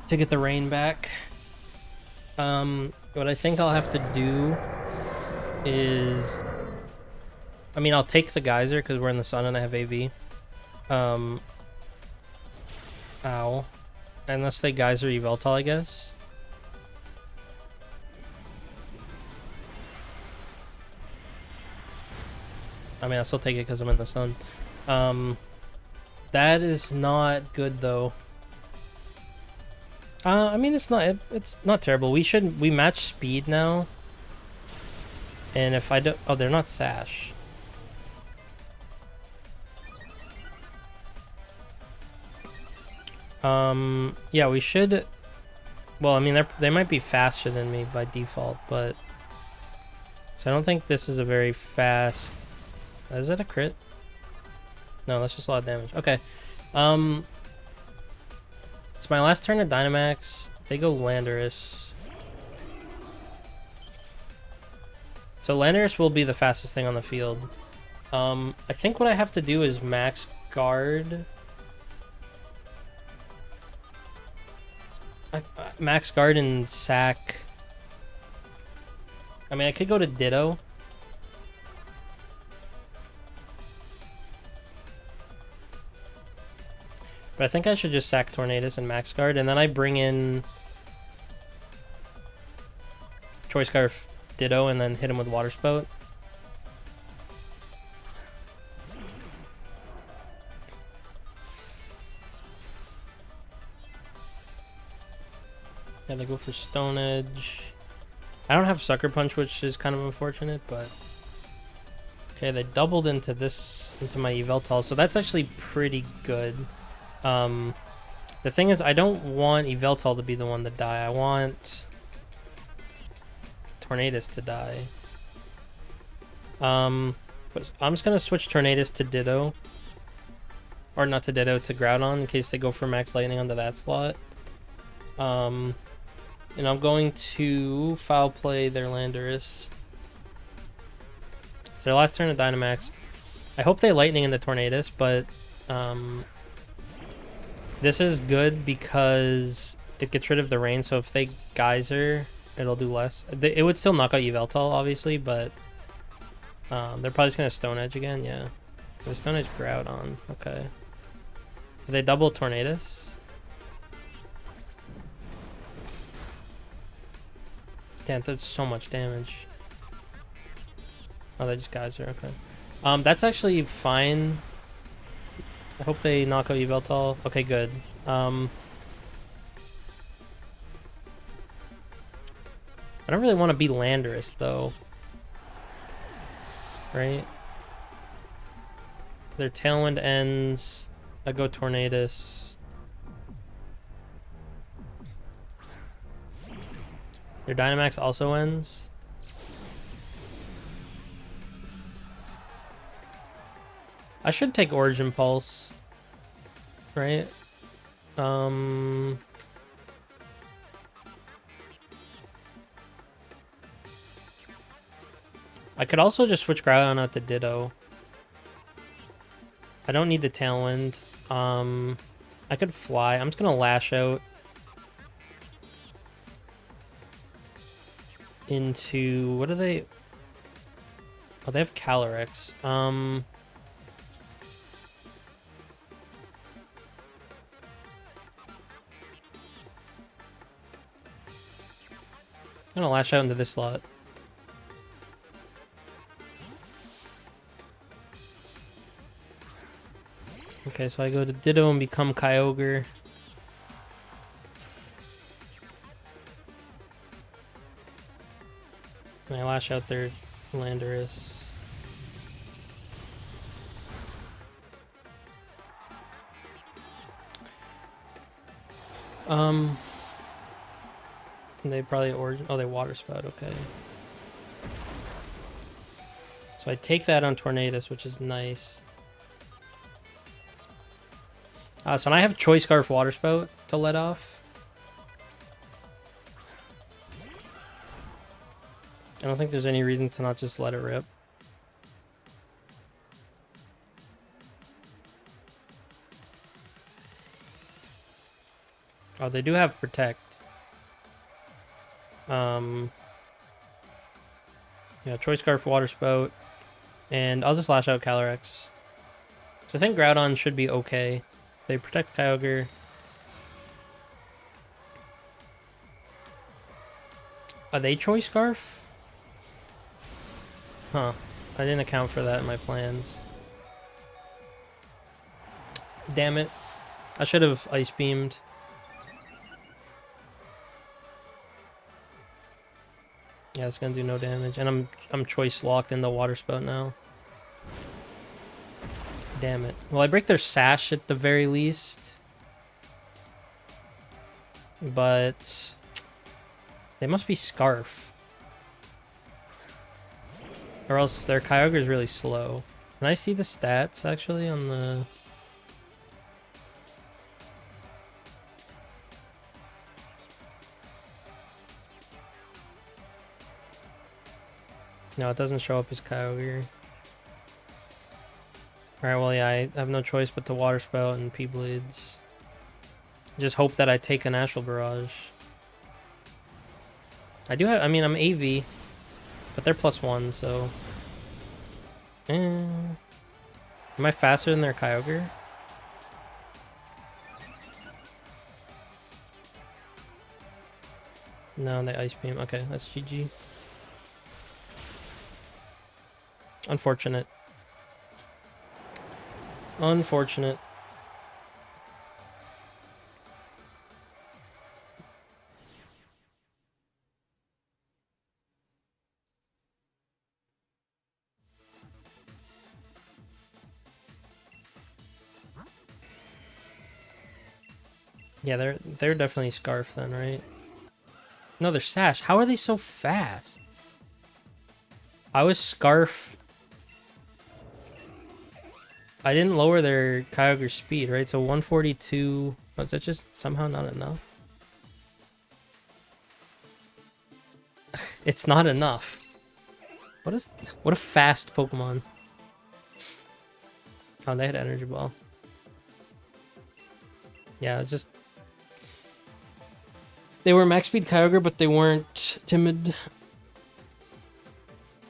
to get the rain back. What I think I'll have to do is, I mean, I'll take the geyser because we're in the sun and I have AV. Ow. Unless they geyser Yveltal, I guess. I mean, I'll still take it because I'm in the sun. That is not good, though. I mean, it's not terrible. We match speed now. And if I don't... Oh, they're not Sash. Yeah, we should... Well, I mean, they might be faster than me by default, but... So I don't think this is a very fast... Is it a crit? No, that's just a lot of damage. Okay. It's my last turn of Dynamax. They go Landorus. So Landorus will be the fastest thing on the field. I think what I have to do is max guard. Max guard and sack. I mean, I could go to Ditto. But I think I should just sack Tornadus and max guard, and then I bring in Choice Scarf Ditto and then hit him with Water Spout. Yeah, they go for Stone Edge. I don't have Sucker Punch, which is kind of unfortunate, but... Okay, they doubled into my Yveltal, so that's actually pretty good. The thing is, I don't want Yveltal to be the one to die. I want Tornadus to die. But I'm just gonna switch Tornadus to Ditto. Or not to Ditto, to Groudon, in case they go for Max Lightning onto that slot. And I'm going to Foul Play their Landorus. It's their last turn of Dynamax. I hope they Lightning into Tornadus, but this is good because it gets rid of the rain, so if they Geyser, it'll do less. It would still knock out Yveltal, obviously, but they're probably just going to Stone Edge again, yeah. The Stone Edge Groudon, okay. Did they double Tornadus? Damn, that's so much damage. Oh, they just guys are okay. That's actually fine. I hope they knock out Yveltal. Okay, good. I don't really want to be Landorus though. Right? Their Tailwind ends. I go Tornadus. Their Dynamax also ends. I should take Origin Pulse. Right? I could also just switch Groudon out to Ditto. I don't need the Tailwind. I could fly. I'm just gonna Lash out into... What are they? Oh, they have Calyrex. I'm gonna Lash out into this slot. Okay, so I go to Ditto and become Kyogre. And I Lash out their Landorus. They probably Origin... Oh, they Water Spout, okay. So I take that on Tornadus, which is nice. So now I have Choice Scarf Water Spout to let off. I don't think there's any reason to not just let it rip. Oh, they do have Protect. Yeah, Choice Scarf Water Spout. And I'll just Lash out Calyrex. So I think Groudon should be okay. They protect Kyogre. Are they Choice Scarf? Huh. I didn't account for that in my plans. Damn it. I should have Ice Beamed. Yeah, it's gonna do no damage. And I'm Choice locked in the Water Spout now. Damn it. Well, I break their Sash at the very least. But they must be Scarf. Or else their Kyogre is really slow. Can I see the stats actually on the... No, it doesn't show up as Kyogre. Alright, well, yeah, I have no choice but to Water Spout and P-Blades. Just hope that I take an Astral Barrage. I do have... I mean, I'm AV. But they're +1, so... Am I faster than their Kyogre? No, they Ice Beam. Okay, that's GG. Unfortunate. Unfortunate. Yeah, they're definitely Scarf then, right? No, they're Sash. How are they so fast? I was Scarf. I didn't lower their Kyogre speed, right? So 142. Oh, is that just somehow not enough? It's not enough. What a fast Pokemon. Oh, they had Energy Ball. Yeah, it's just... They were max speed Kyogre, but they weren't timid.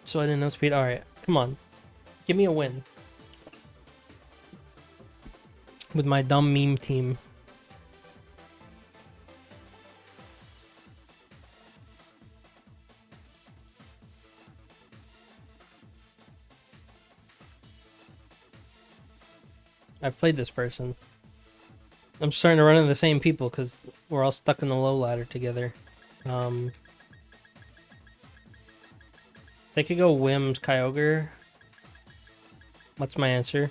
So I didn't know speed. Alright, come on. Give me a win. With my dumb meme team. I've played this person. I'm starting to run into the same people because we're all stuck in the low ladder together. They could go Wims, Kyogre. What's my answer?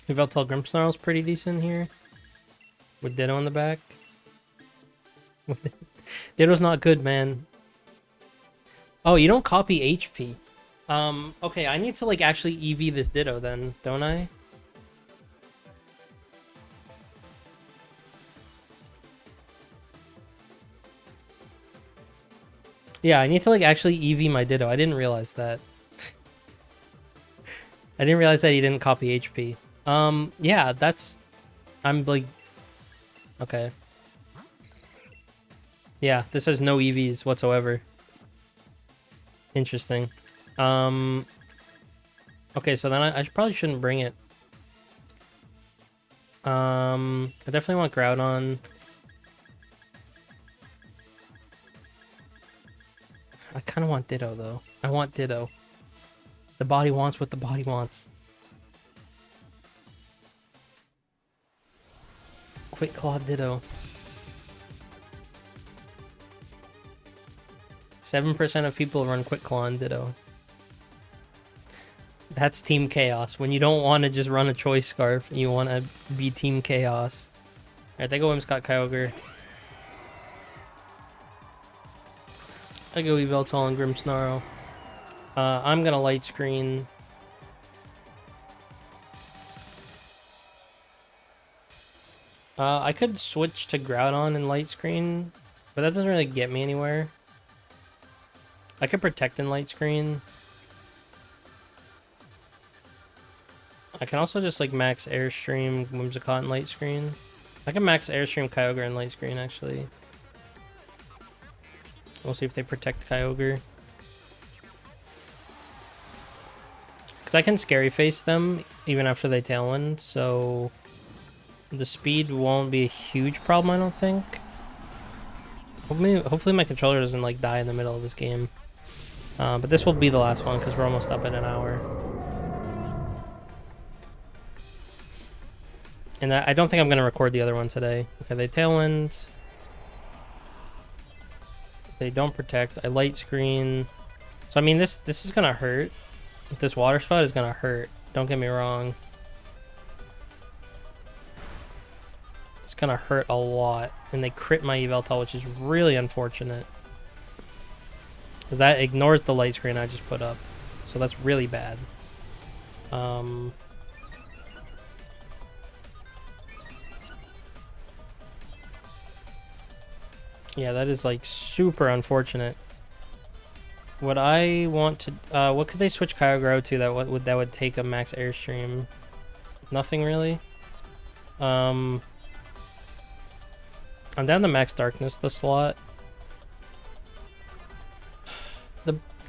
Yveltal Grimmsnarl's pretty decent here. With Ditto in the back. Ditto's not good, man. Oh, you don't copy HP. Okay, I need to like actually EV this Ditto then, don't I? Yeah, I need to like actually EV my Ditto. I didn't realize that. I didn't realize that he didn't copy HP. Yeah, that's... I'm like... Okay. Yeah, this has no EVs whatsoever. Interesting. Okay, so then I probably shouldn't bring it. I definitely want Groudon. I kind of want Ditto, though. I want Ditto. The body wants what the body wants. Quick Claw Ditto. 7% of people run Quick Claw and Ditto. That's Team Chaos. When you don't want to just run a Choice Scarf, you want to be Team Chaos. Alright, they go Whimsicott Kyogre. I go Yveltal and Grimmsnarl. I'm gonna Light Screen. I could switch to Groudon and Light Screen, but that doesn't really get me anywhere. I could Protect and Light Screen. I can also just like max Airstream Whimsicott and Light Screen. I can max Airstream Kyogre and Light Screen actually. We'll see if they protect Kyogre. Because I can Scary Face them even after they Tailwind, so the speed won't be a huge problem, I don't think. Hopefully my controller doesn't like die in the middle of this game. But this will be the last one because we're almost up at an hour. And I don't think I'm going to record the other one today. Okay, they Tailwind. They don't protect. I Light Screen. So, I mean, this is going to hurt. This Water Spout is going to hurt. Don't get me wrong. It's going to hurt a lot. And they crit my Yveltal, which is really unfortunate. Because that ignores the Light Screen I just put up. So that's really bad. Yeah, that is like super unfortunate. What I want to, what could they switch Kyogre to that would take a max Airstream? Nothing really. I'm down to max Darkness the slot.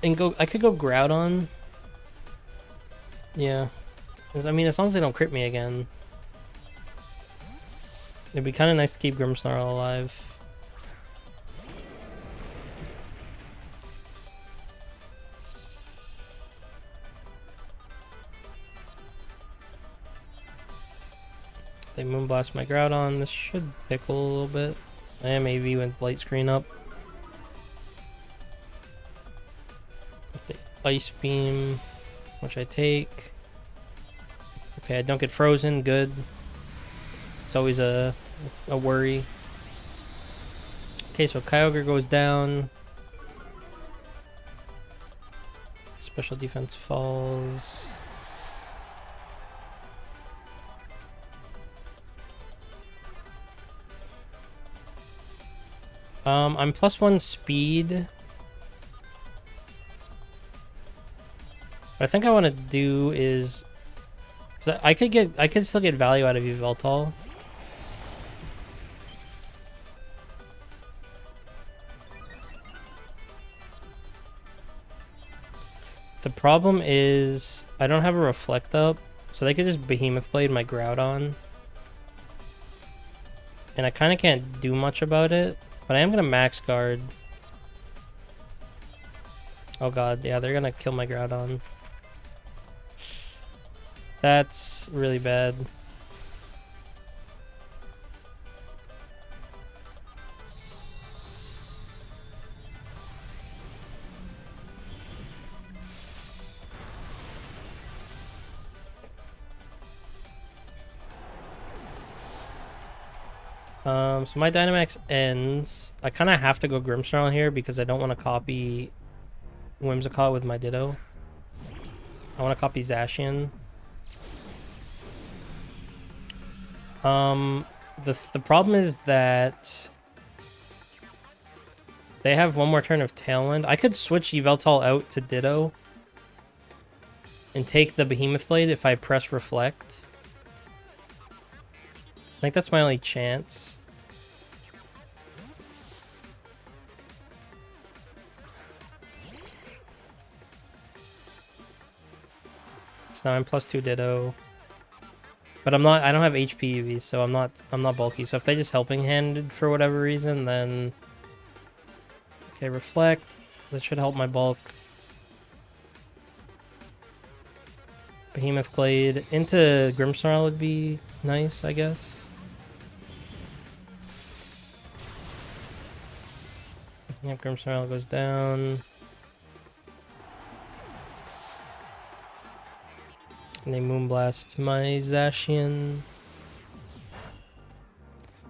I could go Groudon. Yeah, I mean as long as they don't crit me again, it'd be kind of nice to keep Grimmsnarl alive. They Moonblast my Groudon. This should pickle a little bit. I am AV with Light Screen up. They Ice Beam, which I take. Okay, I don't get frozen. Good. It's always a worry. Okay, so Kyogre goes down. Special defense falls. I'm +1 speed. What I think I want to do is, I could still get value out of Yveltal. The problem is I don't have a Reflect up, so they could just Behemoth Blade my Groudon. And I kind of can't do much about it. But I am going to max guard. Oh god, yeah, they're going to kill my Groudon. That's really bad. So my Dynamax ends. I kind of have to go Grimmsnarl here because I don't want to copy Whimsicott with my Ditto. I want to copy Zacian. The problem is that they have one more turn of Tailwind. I could switch Yveltal out to Ditto and take the Behemoth Blade if I press Reflect. I think that's my only chance. So now I'm +2 Ditto. But I don't have HP EVs, so I'm not bulky. So if they just helping handed for whatever reason, then okay, Reflect. That should help my bulk. Behemoth Blade into Grimmsnarl would be nice, I guess. Yep, Grimmsnarl goes down. And they Moonblast my Zacian.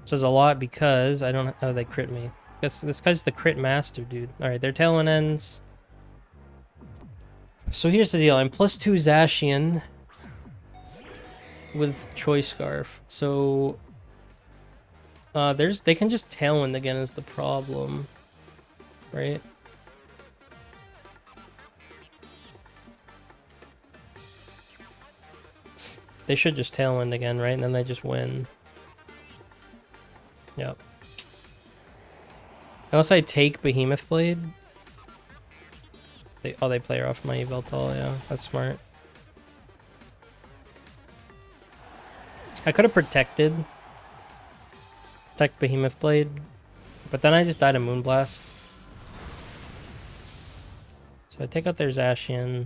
Which is a lot because I don't... Oh, they crit me. Guess this guy's the crit master, dude. Alright, their Tailwind ends. So here's the deal. I'm +2 Zacian with Choice Scarf. So they can just Tailwind again is the problem. Right? They should just Tailwind again, right? And then they just win. Yep. Unless I take Behemoth Blade. They play her off my Yveltal, yeah. That's smart. I could have protect Behemoth Blade. But then I just died of Moonblast. So I take out their Zacian.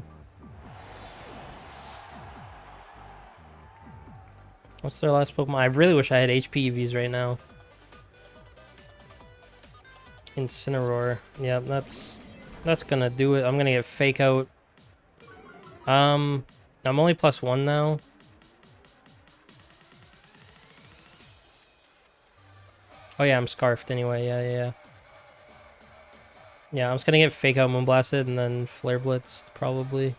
What's their last Pokemon? I really wish I had HP EVs right now. Incineroar. Yeah, that's gonna do it. I'm gonna get Fake Out. I'm only +1 now. Oh yeah, I'm Scarfed anyway. Yeah. Yeah, I'm just gonna get Fake Out Moonblasted and then Flare Blitzed, probably.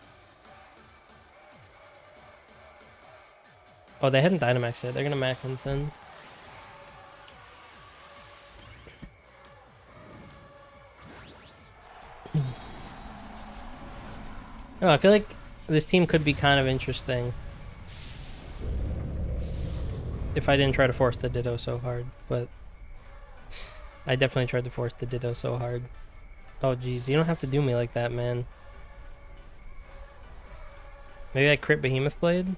Oh, they hadn't Dynamaxed yet. They're gonna max Incin. Oh, I feel like this team could be kind of interesting if I didn't try to force the Ditto so hard, but I definitely tried to force the Ditto so hard. Oh, geez, you don't have to do me like that, man. Maybe I crit Behemoth Blade?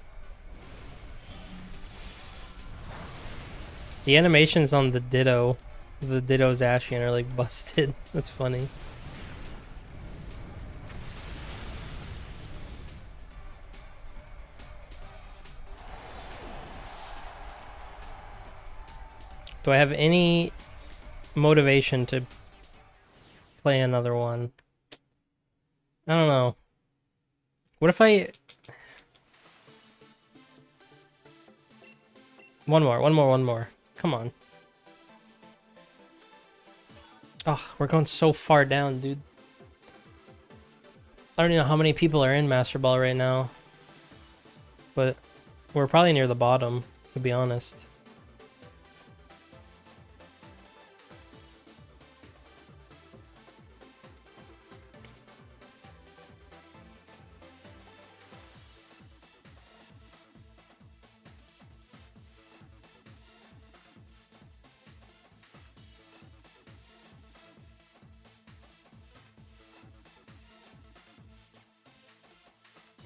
The animations on the Ditto Zacian are like busted. That's funny. Do I have any motivation to play another one? I don't know. What if I... One more. Come on. Oh, we're going so far down, dude. I don't even know how many people are in Master Ball right now. But we're probably near the bottom, to be honest.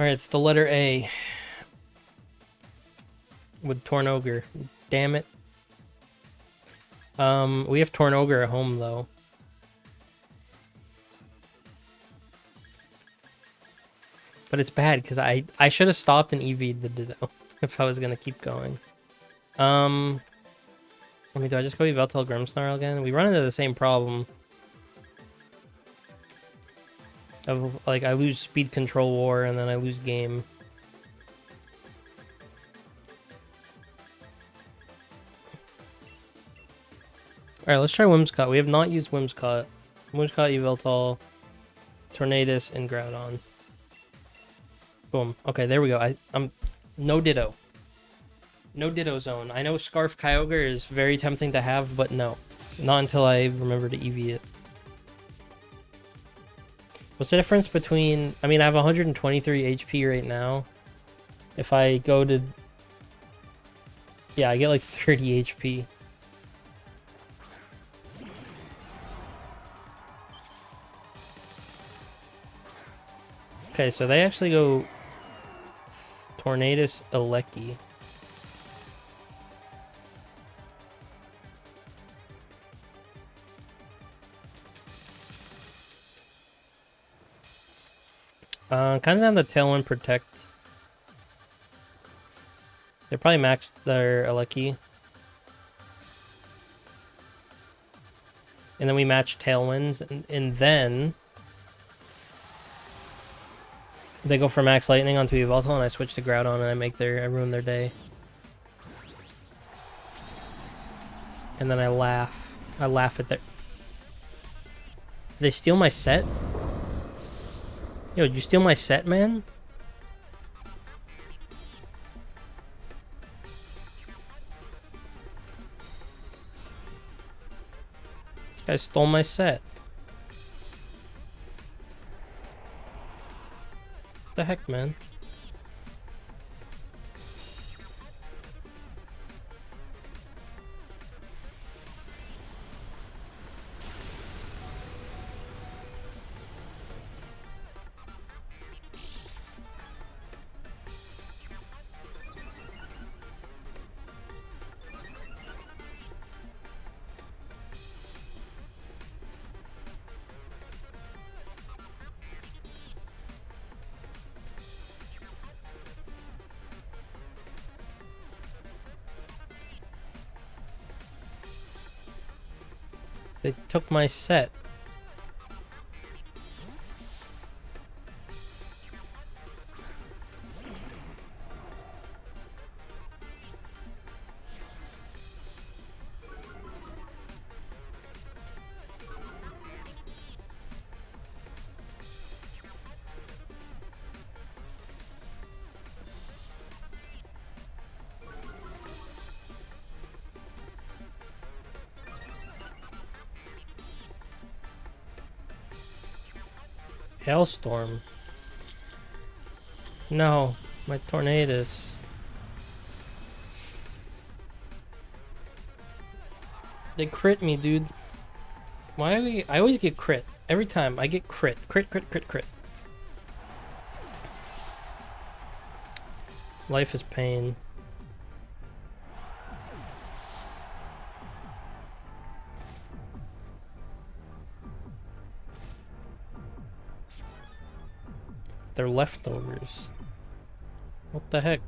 Alright, it's the letter A. With Tornogre. Damn it. We have Tornogre at home, though. But it's bad because I should have stopped and EV'd the Ditto if I was gonna keep going. I mean, do I just go Yveltal Grimmsnarl again? We run into the same problem. Of, like, I lose speed control war and then I lose game. Alright, let's try Whimsicott. We have not used Whimsicott. Whimsicott, Yveltal, Tornadus, and Groudon. Boom. Okay, there we go. I'm no Ditto. No Ditto zone. I know Scarf Kyogre is very tempting to have, but no. Not until I remember to EV it. What's the difference between... I mean, I have 123 HP right now. If I go to... Yeah, I get like 30 HP. Okay, so they actually go... Tornadus Alecki. Kind of down the Tailwind Protect. They probably maxed their Alecki. And then we match Tailwinds, and then... They go for Max Lightning onto Yveltal, and I switch to Groudon, and I ruin their day. And then I laugh. I laugh at their... Did they steal my set? Yo, did you steal my set, man? This guy stole my set. What the heck, man? They took my set. Hailstorm. No, my Tornadus. They crit me, dude. Why do I always get crit? Every time I get crit. Crit, crit, crit, crit. Life is pain. They're leftovers. What the heck?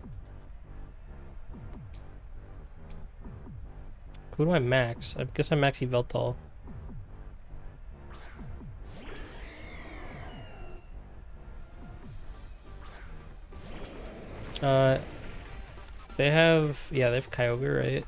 Who do I max? I guess I max Yveltal. They have... Yeah, they have Kyogre, right?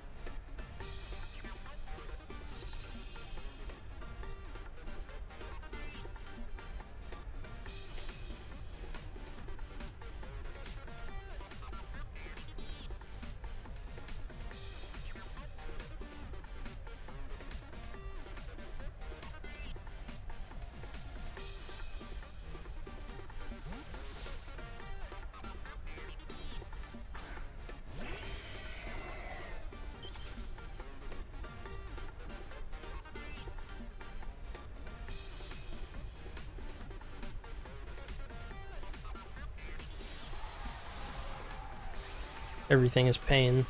Everything is pain.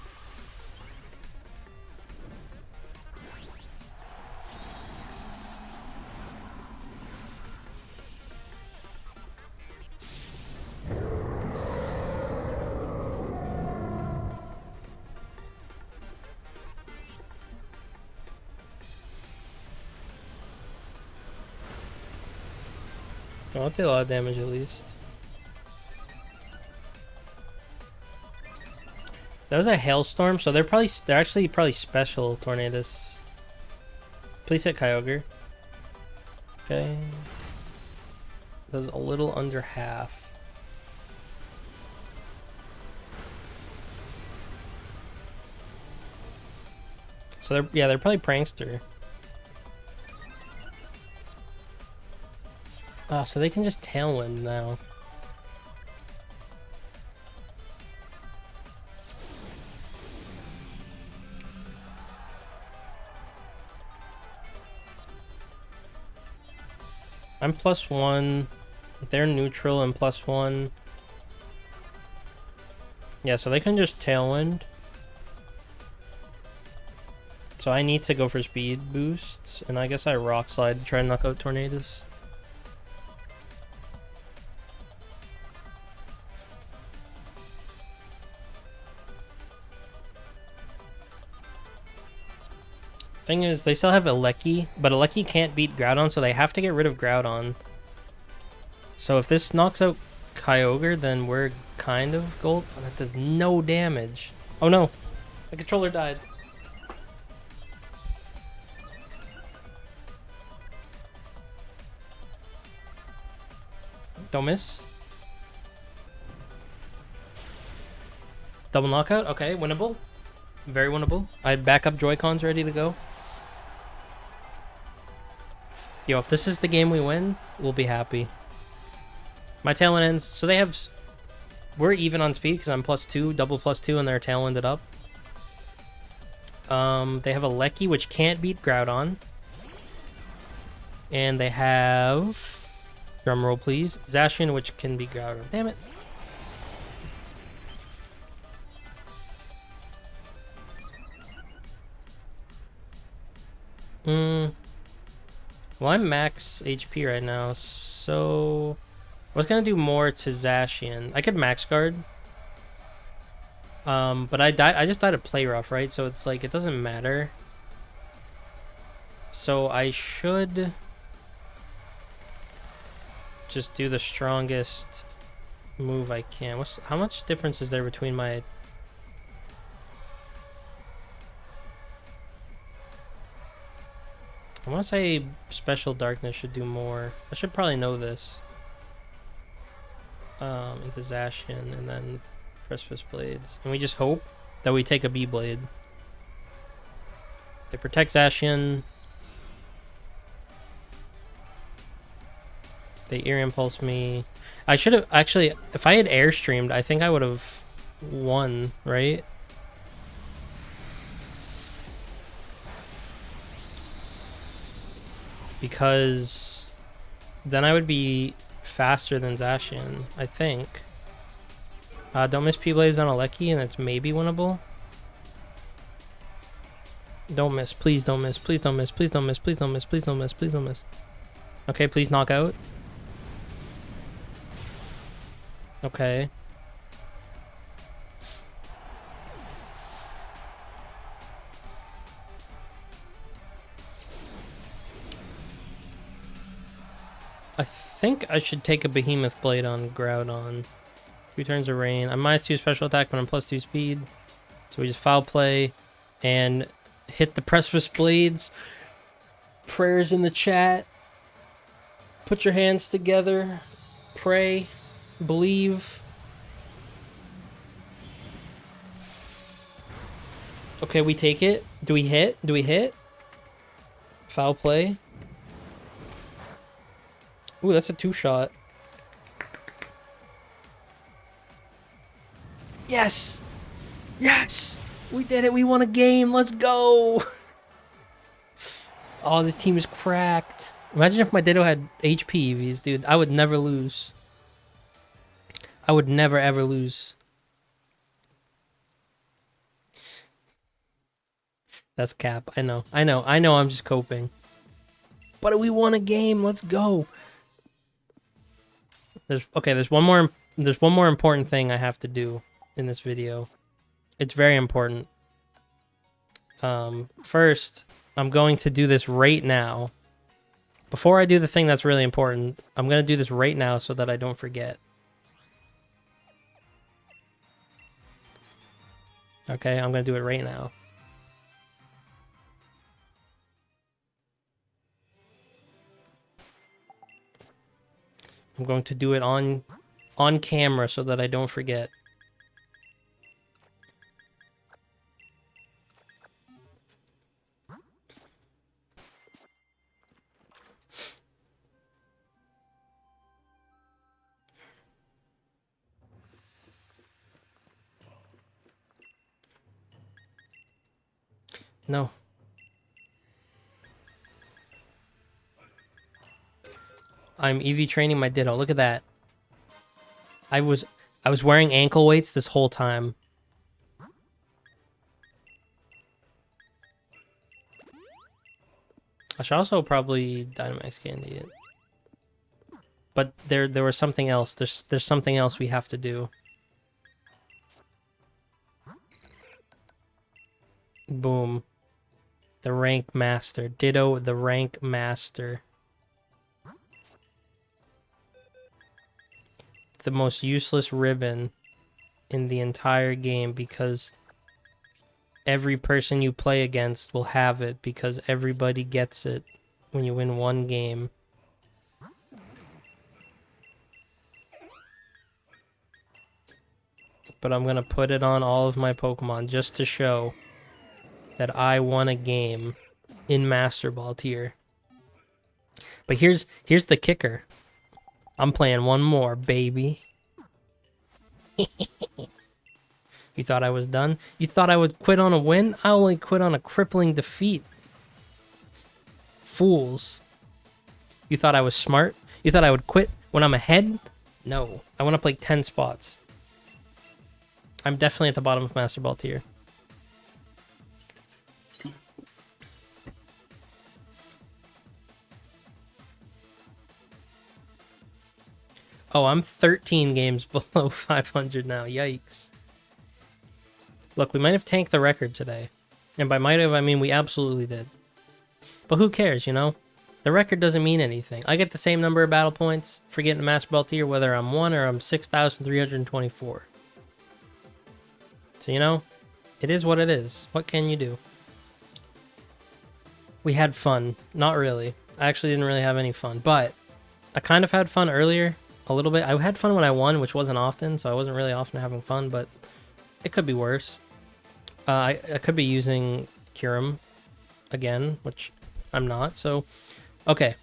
I'll take a lot of damage at least. That was a hailstorm, so they're actually probably special tornadoes. Please hit Kyogre. Okay. Does a little under half. So they're probably Prankster. Ah, so they can just Tailwind now. I'm +1. They're neutral and +1. Yeah, so they can just Tailwind. So I need to go for speed boosts, and I guess I Rock Slide to try and knock out Tornadoes. Thing is, they still have Alecki, but Alecki can't beat Groudon, so they have to get rid of Groudon. So if this knocks out Kyogre, then we're kind of gold. Oh, that does no damage. Oh no, the controller died. Don't miss. Double knockout, okay, winnable. Very winnable. I had backup Joy-Cons ready to go. Yo, if this is the game we win, we'll be happy. My Tailwind ends, so they have... We're even on speed because I'm +2, double +2, and they're Tailwinded up. They have a Lecky, which can't beat Groudon. And they have... Drumroll, please. Zacian, which can beat Groudon. Damn it. Well, I'm max HP right now, so... I was gonna do more to Zacian. I could max guard. But I just died of Play Rough, right? So it's like, it doesn't matter. So I should... just do the strongest move I can. How much difference is there between my... I want to say Special Darkness should do more. I should probably know this. Into Zacian and then Precipice Blades. And we just hope that we take a B-Blade. They protect Zacian. They Ear Impulse me. I should have actually, if I had Airstreamed, I think I would have won, right? Because then I would be faster than Zacian, I think. Don't miss P-Blaze on Alecki, and it's maybe winnable. Don't miss. Please don't miss. Please don't miss. Please don't miss. Please don't miss. Please don't miss. Please don't miss. Okay, please knock out. Okay. I think I should take a Behemoth Blade on Groudon. 3 turns of rain. I'm -2 special attack, but I'm +2 speed. So we just foul play and hit the Precipice Blades. Prayers in the chat. Put your hands together. Pray. Believe. Okay, we take it. Do we hit? Do we hit? Foul play. Ooh, that's a 2-shot. Yes! Yes! We did it! We won a game! Let's go! Oh, this team is cracked. Imagine if my Ditto had HP EVs, dude. I would never lose. I would never ever lose. That's cap. I know. I'm just coping. But we won a game. Let's go. There's one more important thing I have to do in this video. It's very important. First, I'm going to do this right now. Before I do the thing that's really important, I'm going to do this right now so that I don't forget. Okay, I'm going to do it right now. I'm going to do it on camera so that I don't forget. No. I'm EV training my Ditto. Look at that. I was wearing ankle weights this whole time. I should also probably Dynamax Candy it. But there was something else. There's something else we have to do. Boom. The rank master. Ditto the rank master. The most useless ribbon in the entire game because every person you play against will have it because everybody gets it when you win one game. But I'm gonna put it on all of my Pokemon just to show that I won a game in Master Ball tier. But here's the kicker. I'm playing one more, baby. You thought I was done? You thought I would quit on a win? I only quit on a crippling defeat. Fools. You thought I was smart? You thought I would quit when I'm ahead? No. I want to play 10 spots. I'm definitely at the bottom of Master Ball tier. Oh, I'm 13 games below 500 now. Yikes. Look, we might have tanked the record today. And by might have, I mean we absolutely did. But who cares, you know? The record doesn't mean anything. I get the same number of battle points for getting the Master Ball tier, whether I'm 1 or I'm 6,324. So, you know, it is what it is. What can you do? We had fun. Not really. I actually didn't really have any fun. But I kind of had fun earlier. A little bit. I had fun when I won, which wasn't often. So I wasn't really often having fun. But it could be worse. I could be using Kyurem again, which I'm not. So, okay.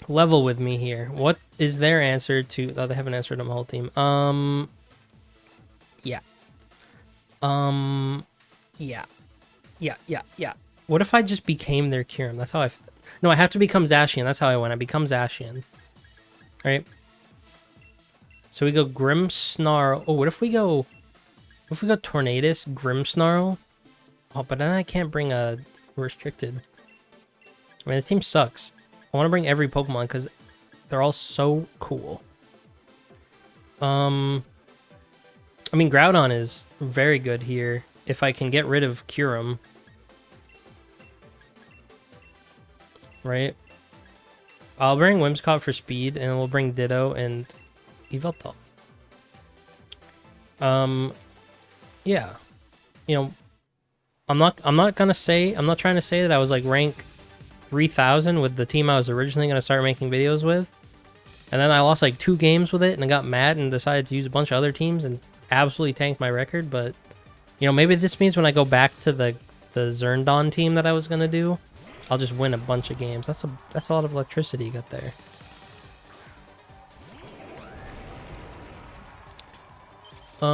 Level with me here. What is their answer to... Oh, they haven't answered on my whole team. Yeah. Yeah. What if I just became their Kyurem? That's how I... No, I have to become Zacian. That's how I went. I become Zacian. Right? So we go Grimmsnarl. Oh, what if we go... What if we go Tornadus, Grimmsnarl? Oh, but then I can't bring a restricted. I mean, this team sucks. I want to bring every Pokemon because they're all so cool. I mean, Groudon is very good here. If I can get rid of Kyurem. Right? I'll bring Whimsicott for speed, and we'll bring Ditto and Yveltal. Yeah. You know, I'm not trying to say that I was like rank 3,000 with the team I was originally going to start making videos with. And then I lost like 2 games with it, and I got mad and decided to use a bunch of other teams and absolutely tanked my record. But, you know, maybe this means when I go back to the Zerndon team that I was going to do, I'll just win a bunch of games. That's a lot of electricity you got there. Is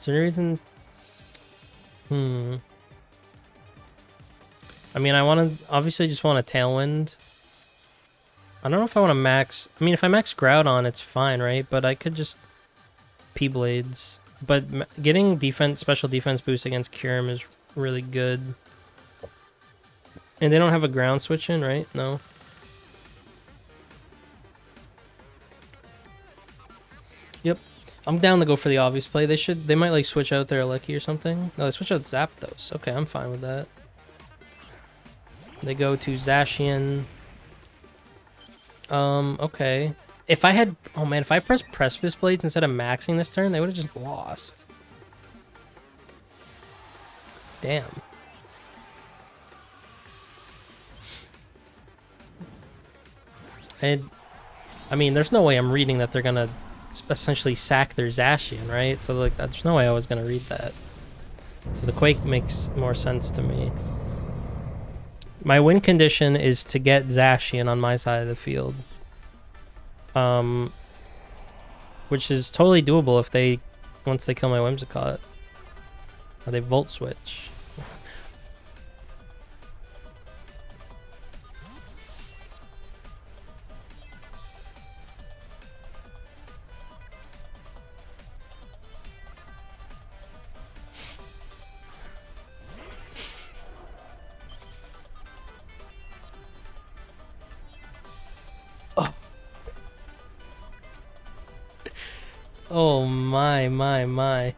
there a reason? I mean, I obviously just want a Tailwind. I don't know if I want to max... I mean, if I max Groudon, it's fine, right? But I could just P-Blades. But getting special defense boost against Kyurem is really good. And they don't have a ground switch in, right? No. Yep. I'm down to go for the obvious play. They might like switch out their Alecki or something. No, they switch out Zapdos. Okay, I'm fine with that. They go to Zacian. Okay. If I had... Oh, man, if I pressed Precipice Blades instead of maxing this turn, they would have just lost. Damn. I mean, there's no way I'm reading that they're gonna essentially sack their Zacian, right? So, like, there's no way I was gonna read that. So the Quake makes more sense to me. My win condition is to get Zacian on my side of the field. Which is totally doable if they... Once they kill my Whimsicott. Or they Volt Switch. Oh my.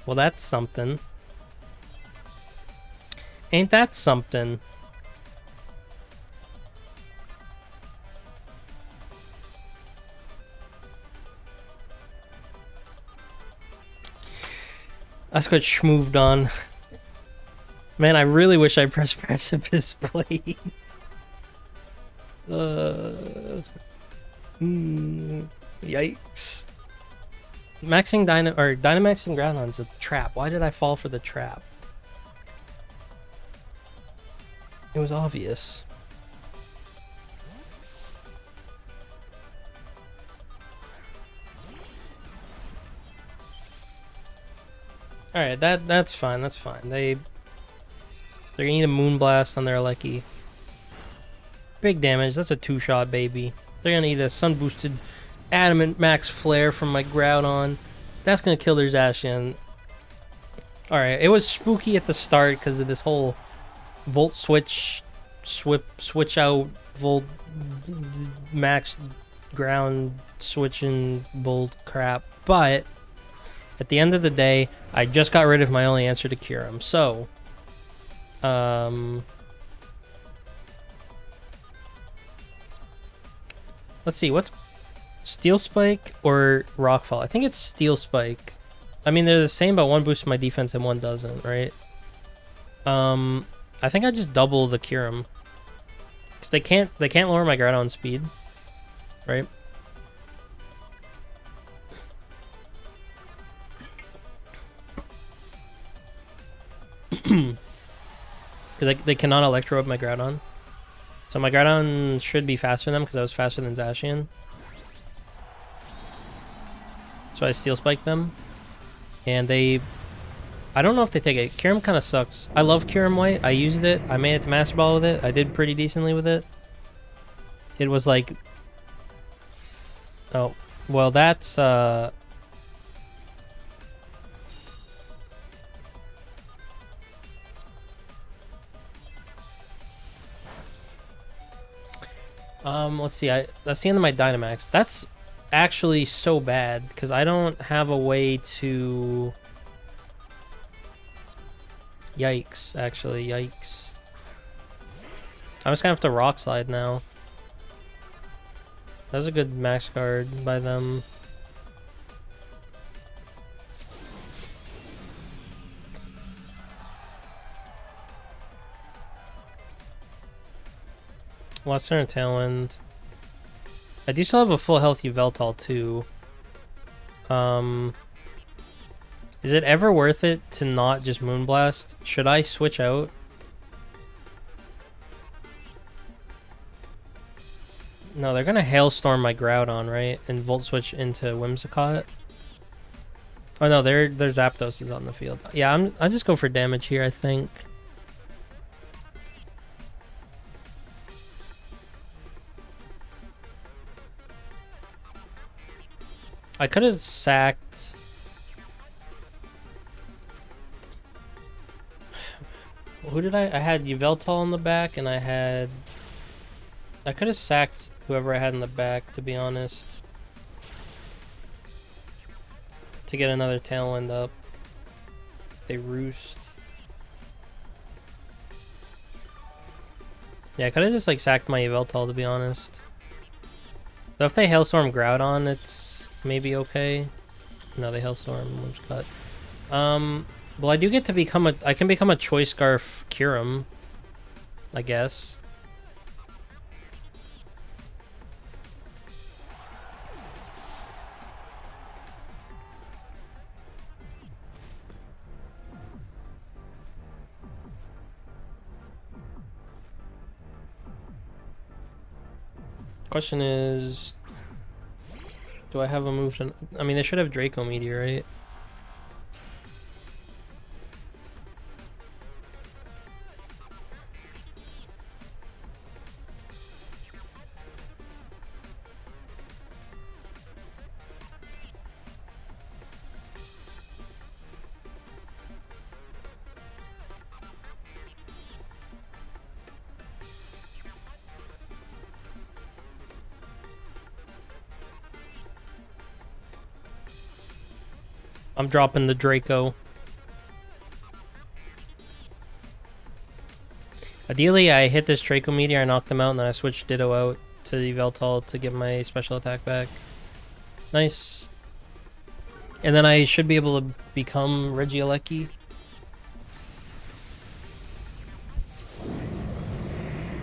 Well, that's something. Ain't that something? That's got schmooved on. Man, I really wish I pressed Precipice Blades. Yikes. Maxing Dynamaxing Groudon's a trap. Why did I fall for the trap? It was obvious. Alright, that's fine, that's fine. They're gonna need a Moonblast on their Lecky. Big damage, that's a 2-shot, baby. They're gonna need a Sun Boosted Adamant Max Flare from my Groudon. That's gonna kill their Zacian. Alright, it was spooky at the start because of this whole Volt Switch, switch out, Volt Max Ground switching bull crap. But at the end of the day, I just got rid of my only answer to cure him. So, let's see, what's Steel Spike or Rockfall? I think it's Steel Spike. I mean, they're the same, but one boosts my defense and one doesn't, right? I think I just double the Kyurem. Because they can't lower my Groudon speed, right? Because they cannot Electro up my Groudon. So my Groudon should be faster than them because I was faster than Zacian. So I Steel Spike them. And they... I don't know if they take it. Kyurem kind of sucks. I love Kyurem White. I used it. I made it to Master Ball with it. I did pretty decently with it. It was like... Oh. Well, that's... let's see. That's the end of my Dynamax. That's actually so bad because I don't have a way to... Yikes, actually, yikes. I'm just gonna have to Rock Slide now. That was a good max card by them. Last turn of Tailwind. I do still have a full health Yveltal too. Is it ever worth it to not just Moonblast? Should I switch out? No, they're gonna Hailstorm my Groudon, right? And Volt Switch into Whimsicott. Oh no, their Zapdos is on the field. Yeah, I'll just go for damage here, I think. I could have sacked... Who did I had Yveltal on the back, and I could have sacked whoever I had in the back, to be honest. To get another Tailwind up. They roost. Yeah, I could have just like sacked my Yveltal, to be honest. So if they Hailstorm Groudon, it's maybe okay. No, they Hailstorm, which cut. Well, I do get to become a... I can become a Choice Scarf Kyurem, I guess. Question is... Do I have a move to... I mean, they should have Draco Meteor, right? I'm dropping the Draco. Ideally, I hit this Draco Meteor, I knocked them out, and then I switched Ditto out to Yveltal to get my special attack back. Nice. And then I should be able to become Regieleki.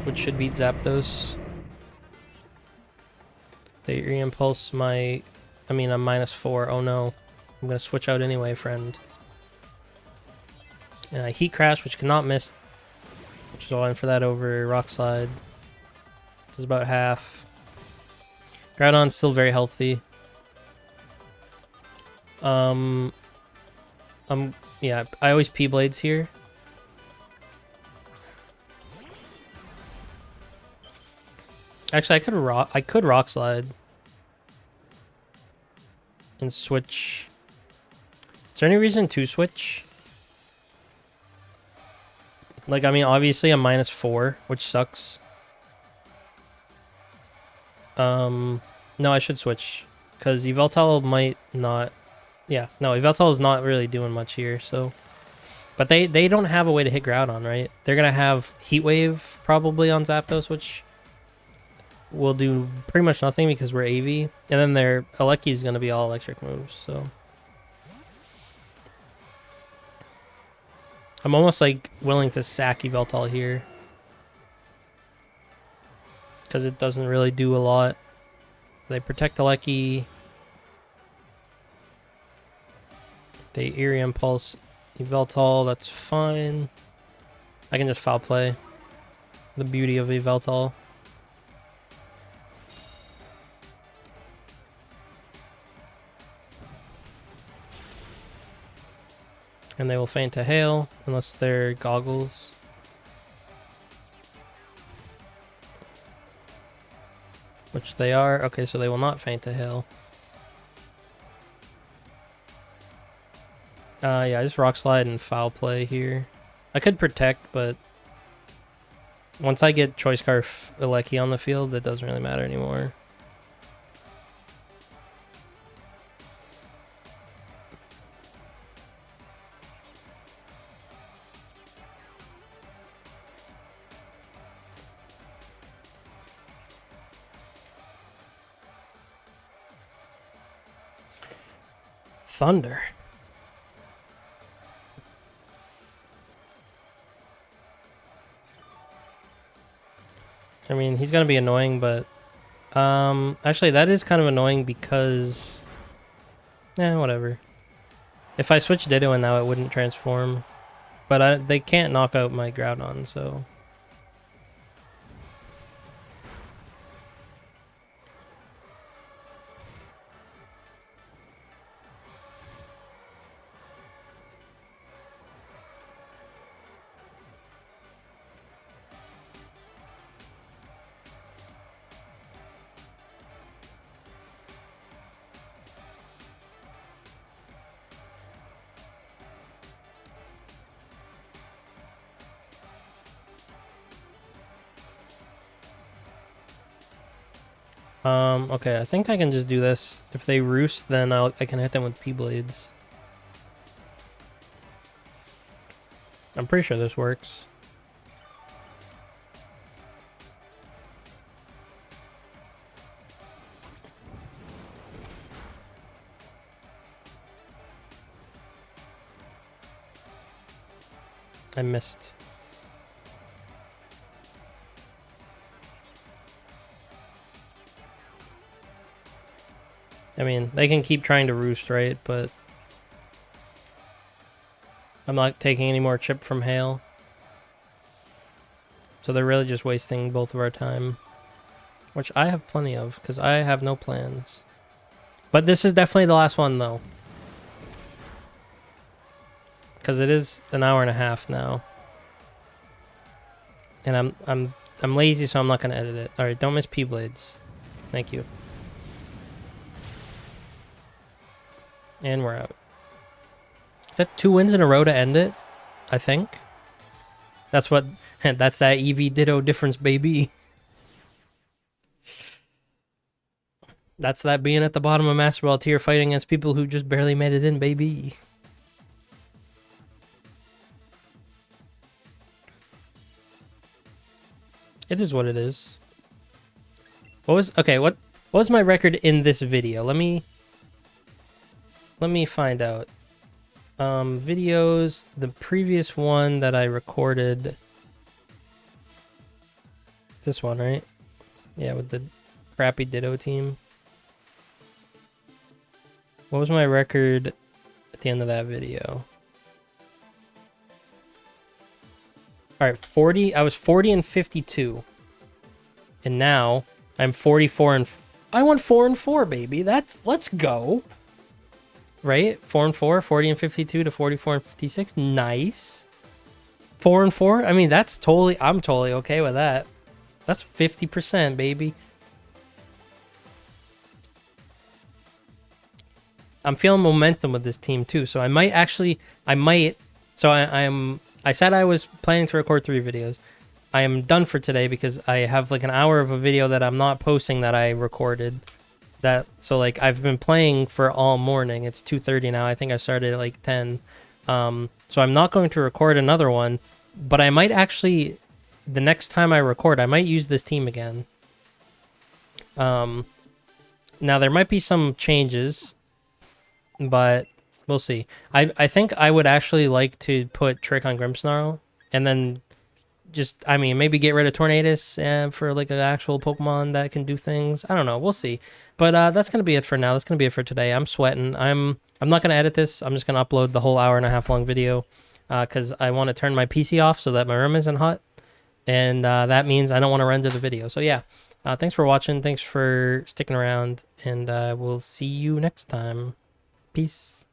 Which should beat Zapdos. They re-impulse my... I mean, I'm -4. Oh no. I'm gonna switch out anyway, friend. And I Heat Crash, which cannot miss. Which is all in for that over Rock Slide. Does about half. Groudon's still very healthy. Yeah, I always P-Blades here. Actually, I could Rock Slide. And switch. Is there any reason to switch? Like, I mean, obviously I'm -4, which sucks. No, I should switch. Because Yveltal might not... Yeah, no, Yveltal is not really doing much here, so... But they don't have a way to hit Groudon, right? They're going to have Heat Wave probably on Zapdos, which will do pretty much nothing because we're AV. And then their Aleki is going to be all electric moves, so... I'm almost like willing to sack Yveltal here. Because it doesn't really do a lot. They protect Aleki. They Eerie Impulse Yveltal, that's fine. I can just foul play. The beauty of Yveltal. And they will feint to Hail, unless they're Goggles. Which they are. Okay, so they will not feint to Hail. Yeah, I just Rock Slide and Foul Play here. I could Protect, but once I get Choice Scarf Aleki on the field, that doesn't really matter anymore. Thunder. I mean, he's gonna be annoying, but actually that is kind of annoying because whatever. If I switch Ditto in now, it wouldn't transform, but they can't knock out my Groudon, so okay, I think I can just do this. If they roost, then I can hit them with P-Blades. I'm pretty sure this works. I missed. I mean, they can keep trying to roost, right? But I'm not taking any more chip from Hale. So they're really just wasting both of our time. Which I have plenty of, because I have no plans. But this is definitely the last one, though. Because it is an hour and a half now. And I'm lazy, so I'm not going to edit it. Alright, don't miss P-Blades. Thank you. And we're out. Is that 2 wins in a row to end it? I think. That's what... That's that EV Ditto difference, baby. That's that being at the bottom of Master Ball tier fighting against people who just barely made it in, baby. It is what it is. What was... Okay, what was my record in this video? Let me find out. Videos, the previous one that I recorded... It's this one, right? Yeah, with the crappy Ditto team. What was my record at the end of that video? Alright, 40. I was 40 and 52. And now I'm 44 and... I went 4 and 4, baby. Let's go. Right? 4 and 4, 40 and 52 to 44 and 56. Nice. 4 and 4. I mean, that's totally... I'm totally okay with that. That's 50%, baby. I'm feeling momentum with this team too, so I might actually... So I said I was planning to record 3 videos. I am done for today because I have like an hour of a video that I'm not posting that I recorded. So like I've been playing for all morning. It's 2:30 now. I think I started at like 10. So I'm not going to record another one, but I might actually, the next time I record, I might use this team again. Now there might be some changes, but we'll see. I think I would actually like to put Trick on Grimmsnarl, and then just, I mean, maybe get rid of Tornadus for like an actual Pokemon that can do things. I don't know. We'll see. But that's going to be it for now. That's going to be it for today. I'm sweating. I'm not going to edit this. I'm just going to upload the whole hour and a half long video because I want to turn my PC off so that my room isn't hot. And that means I don't want to render the video. So yeah, thanks for watching. Thanks for sticking around. And we'll see you next time. Peace.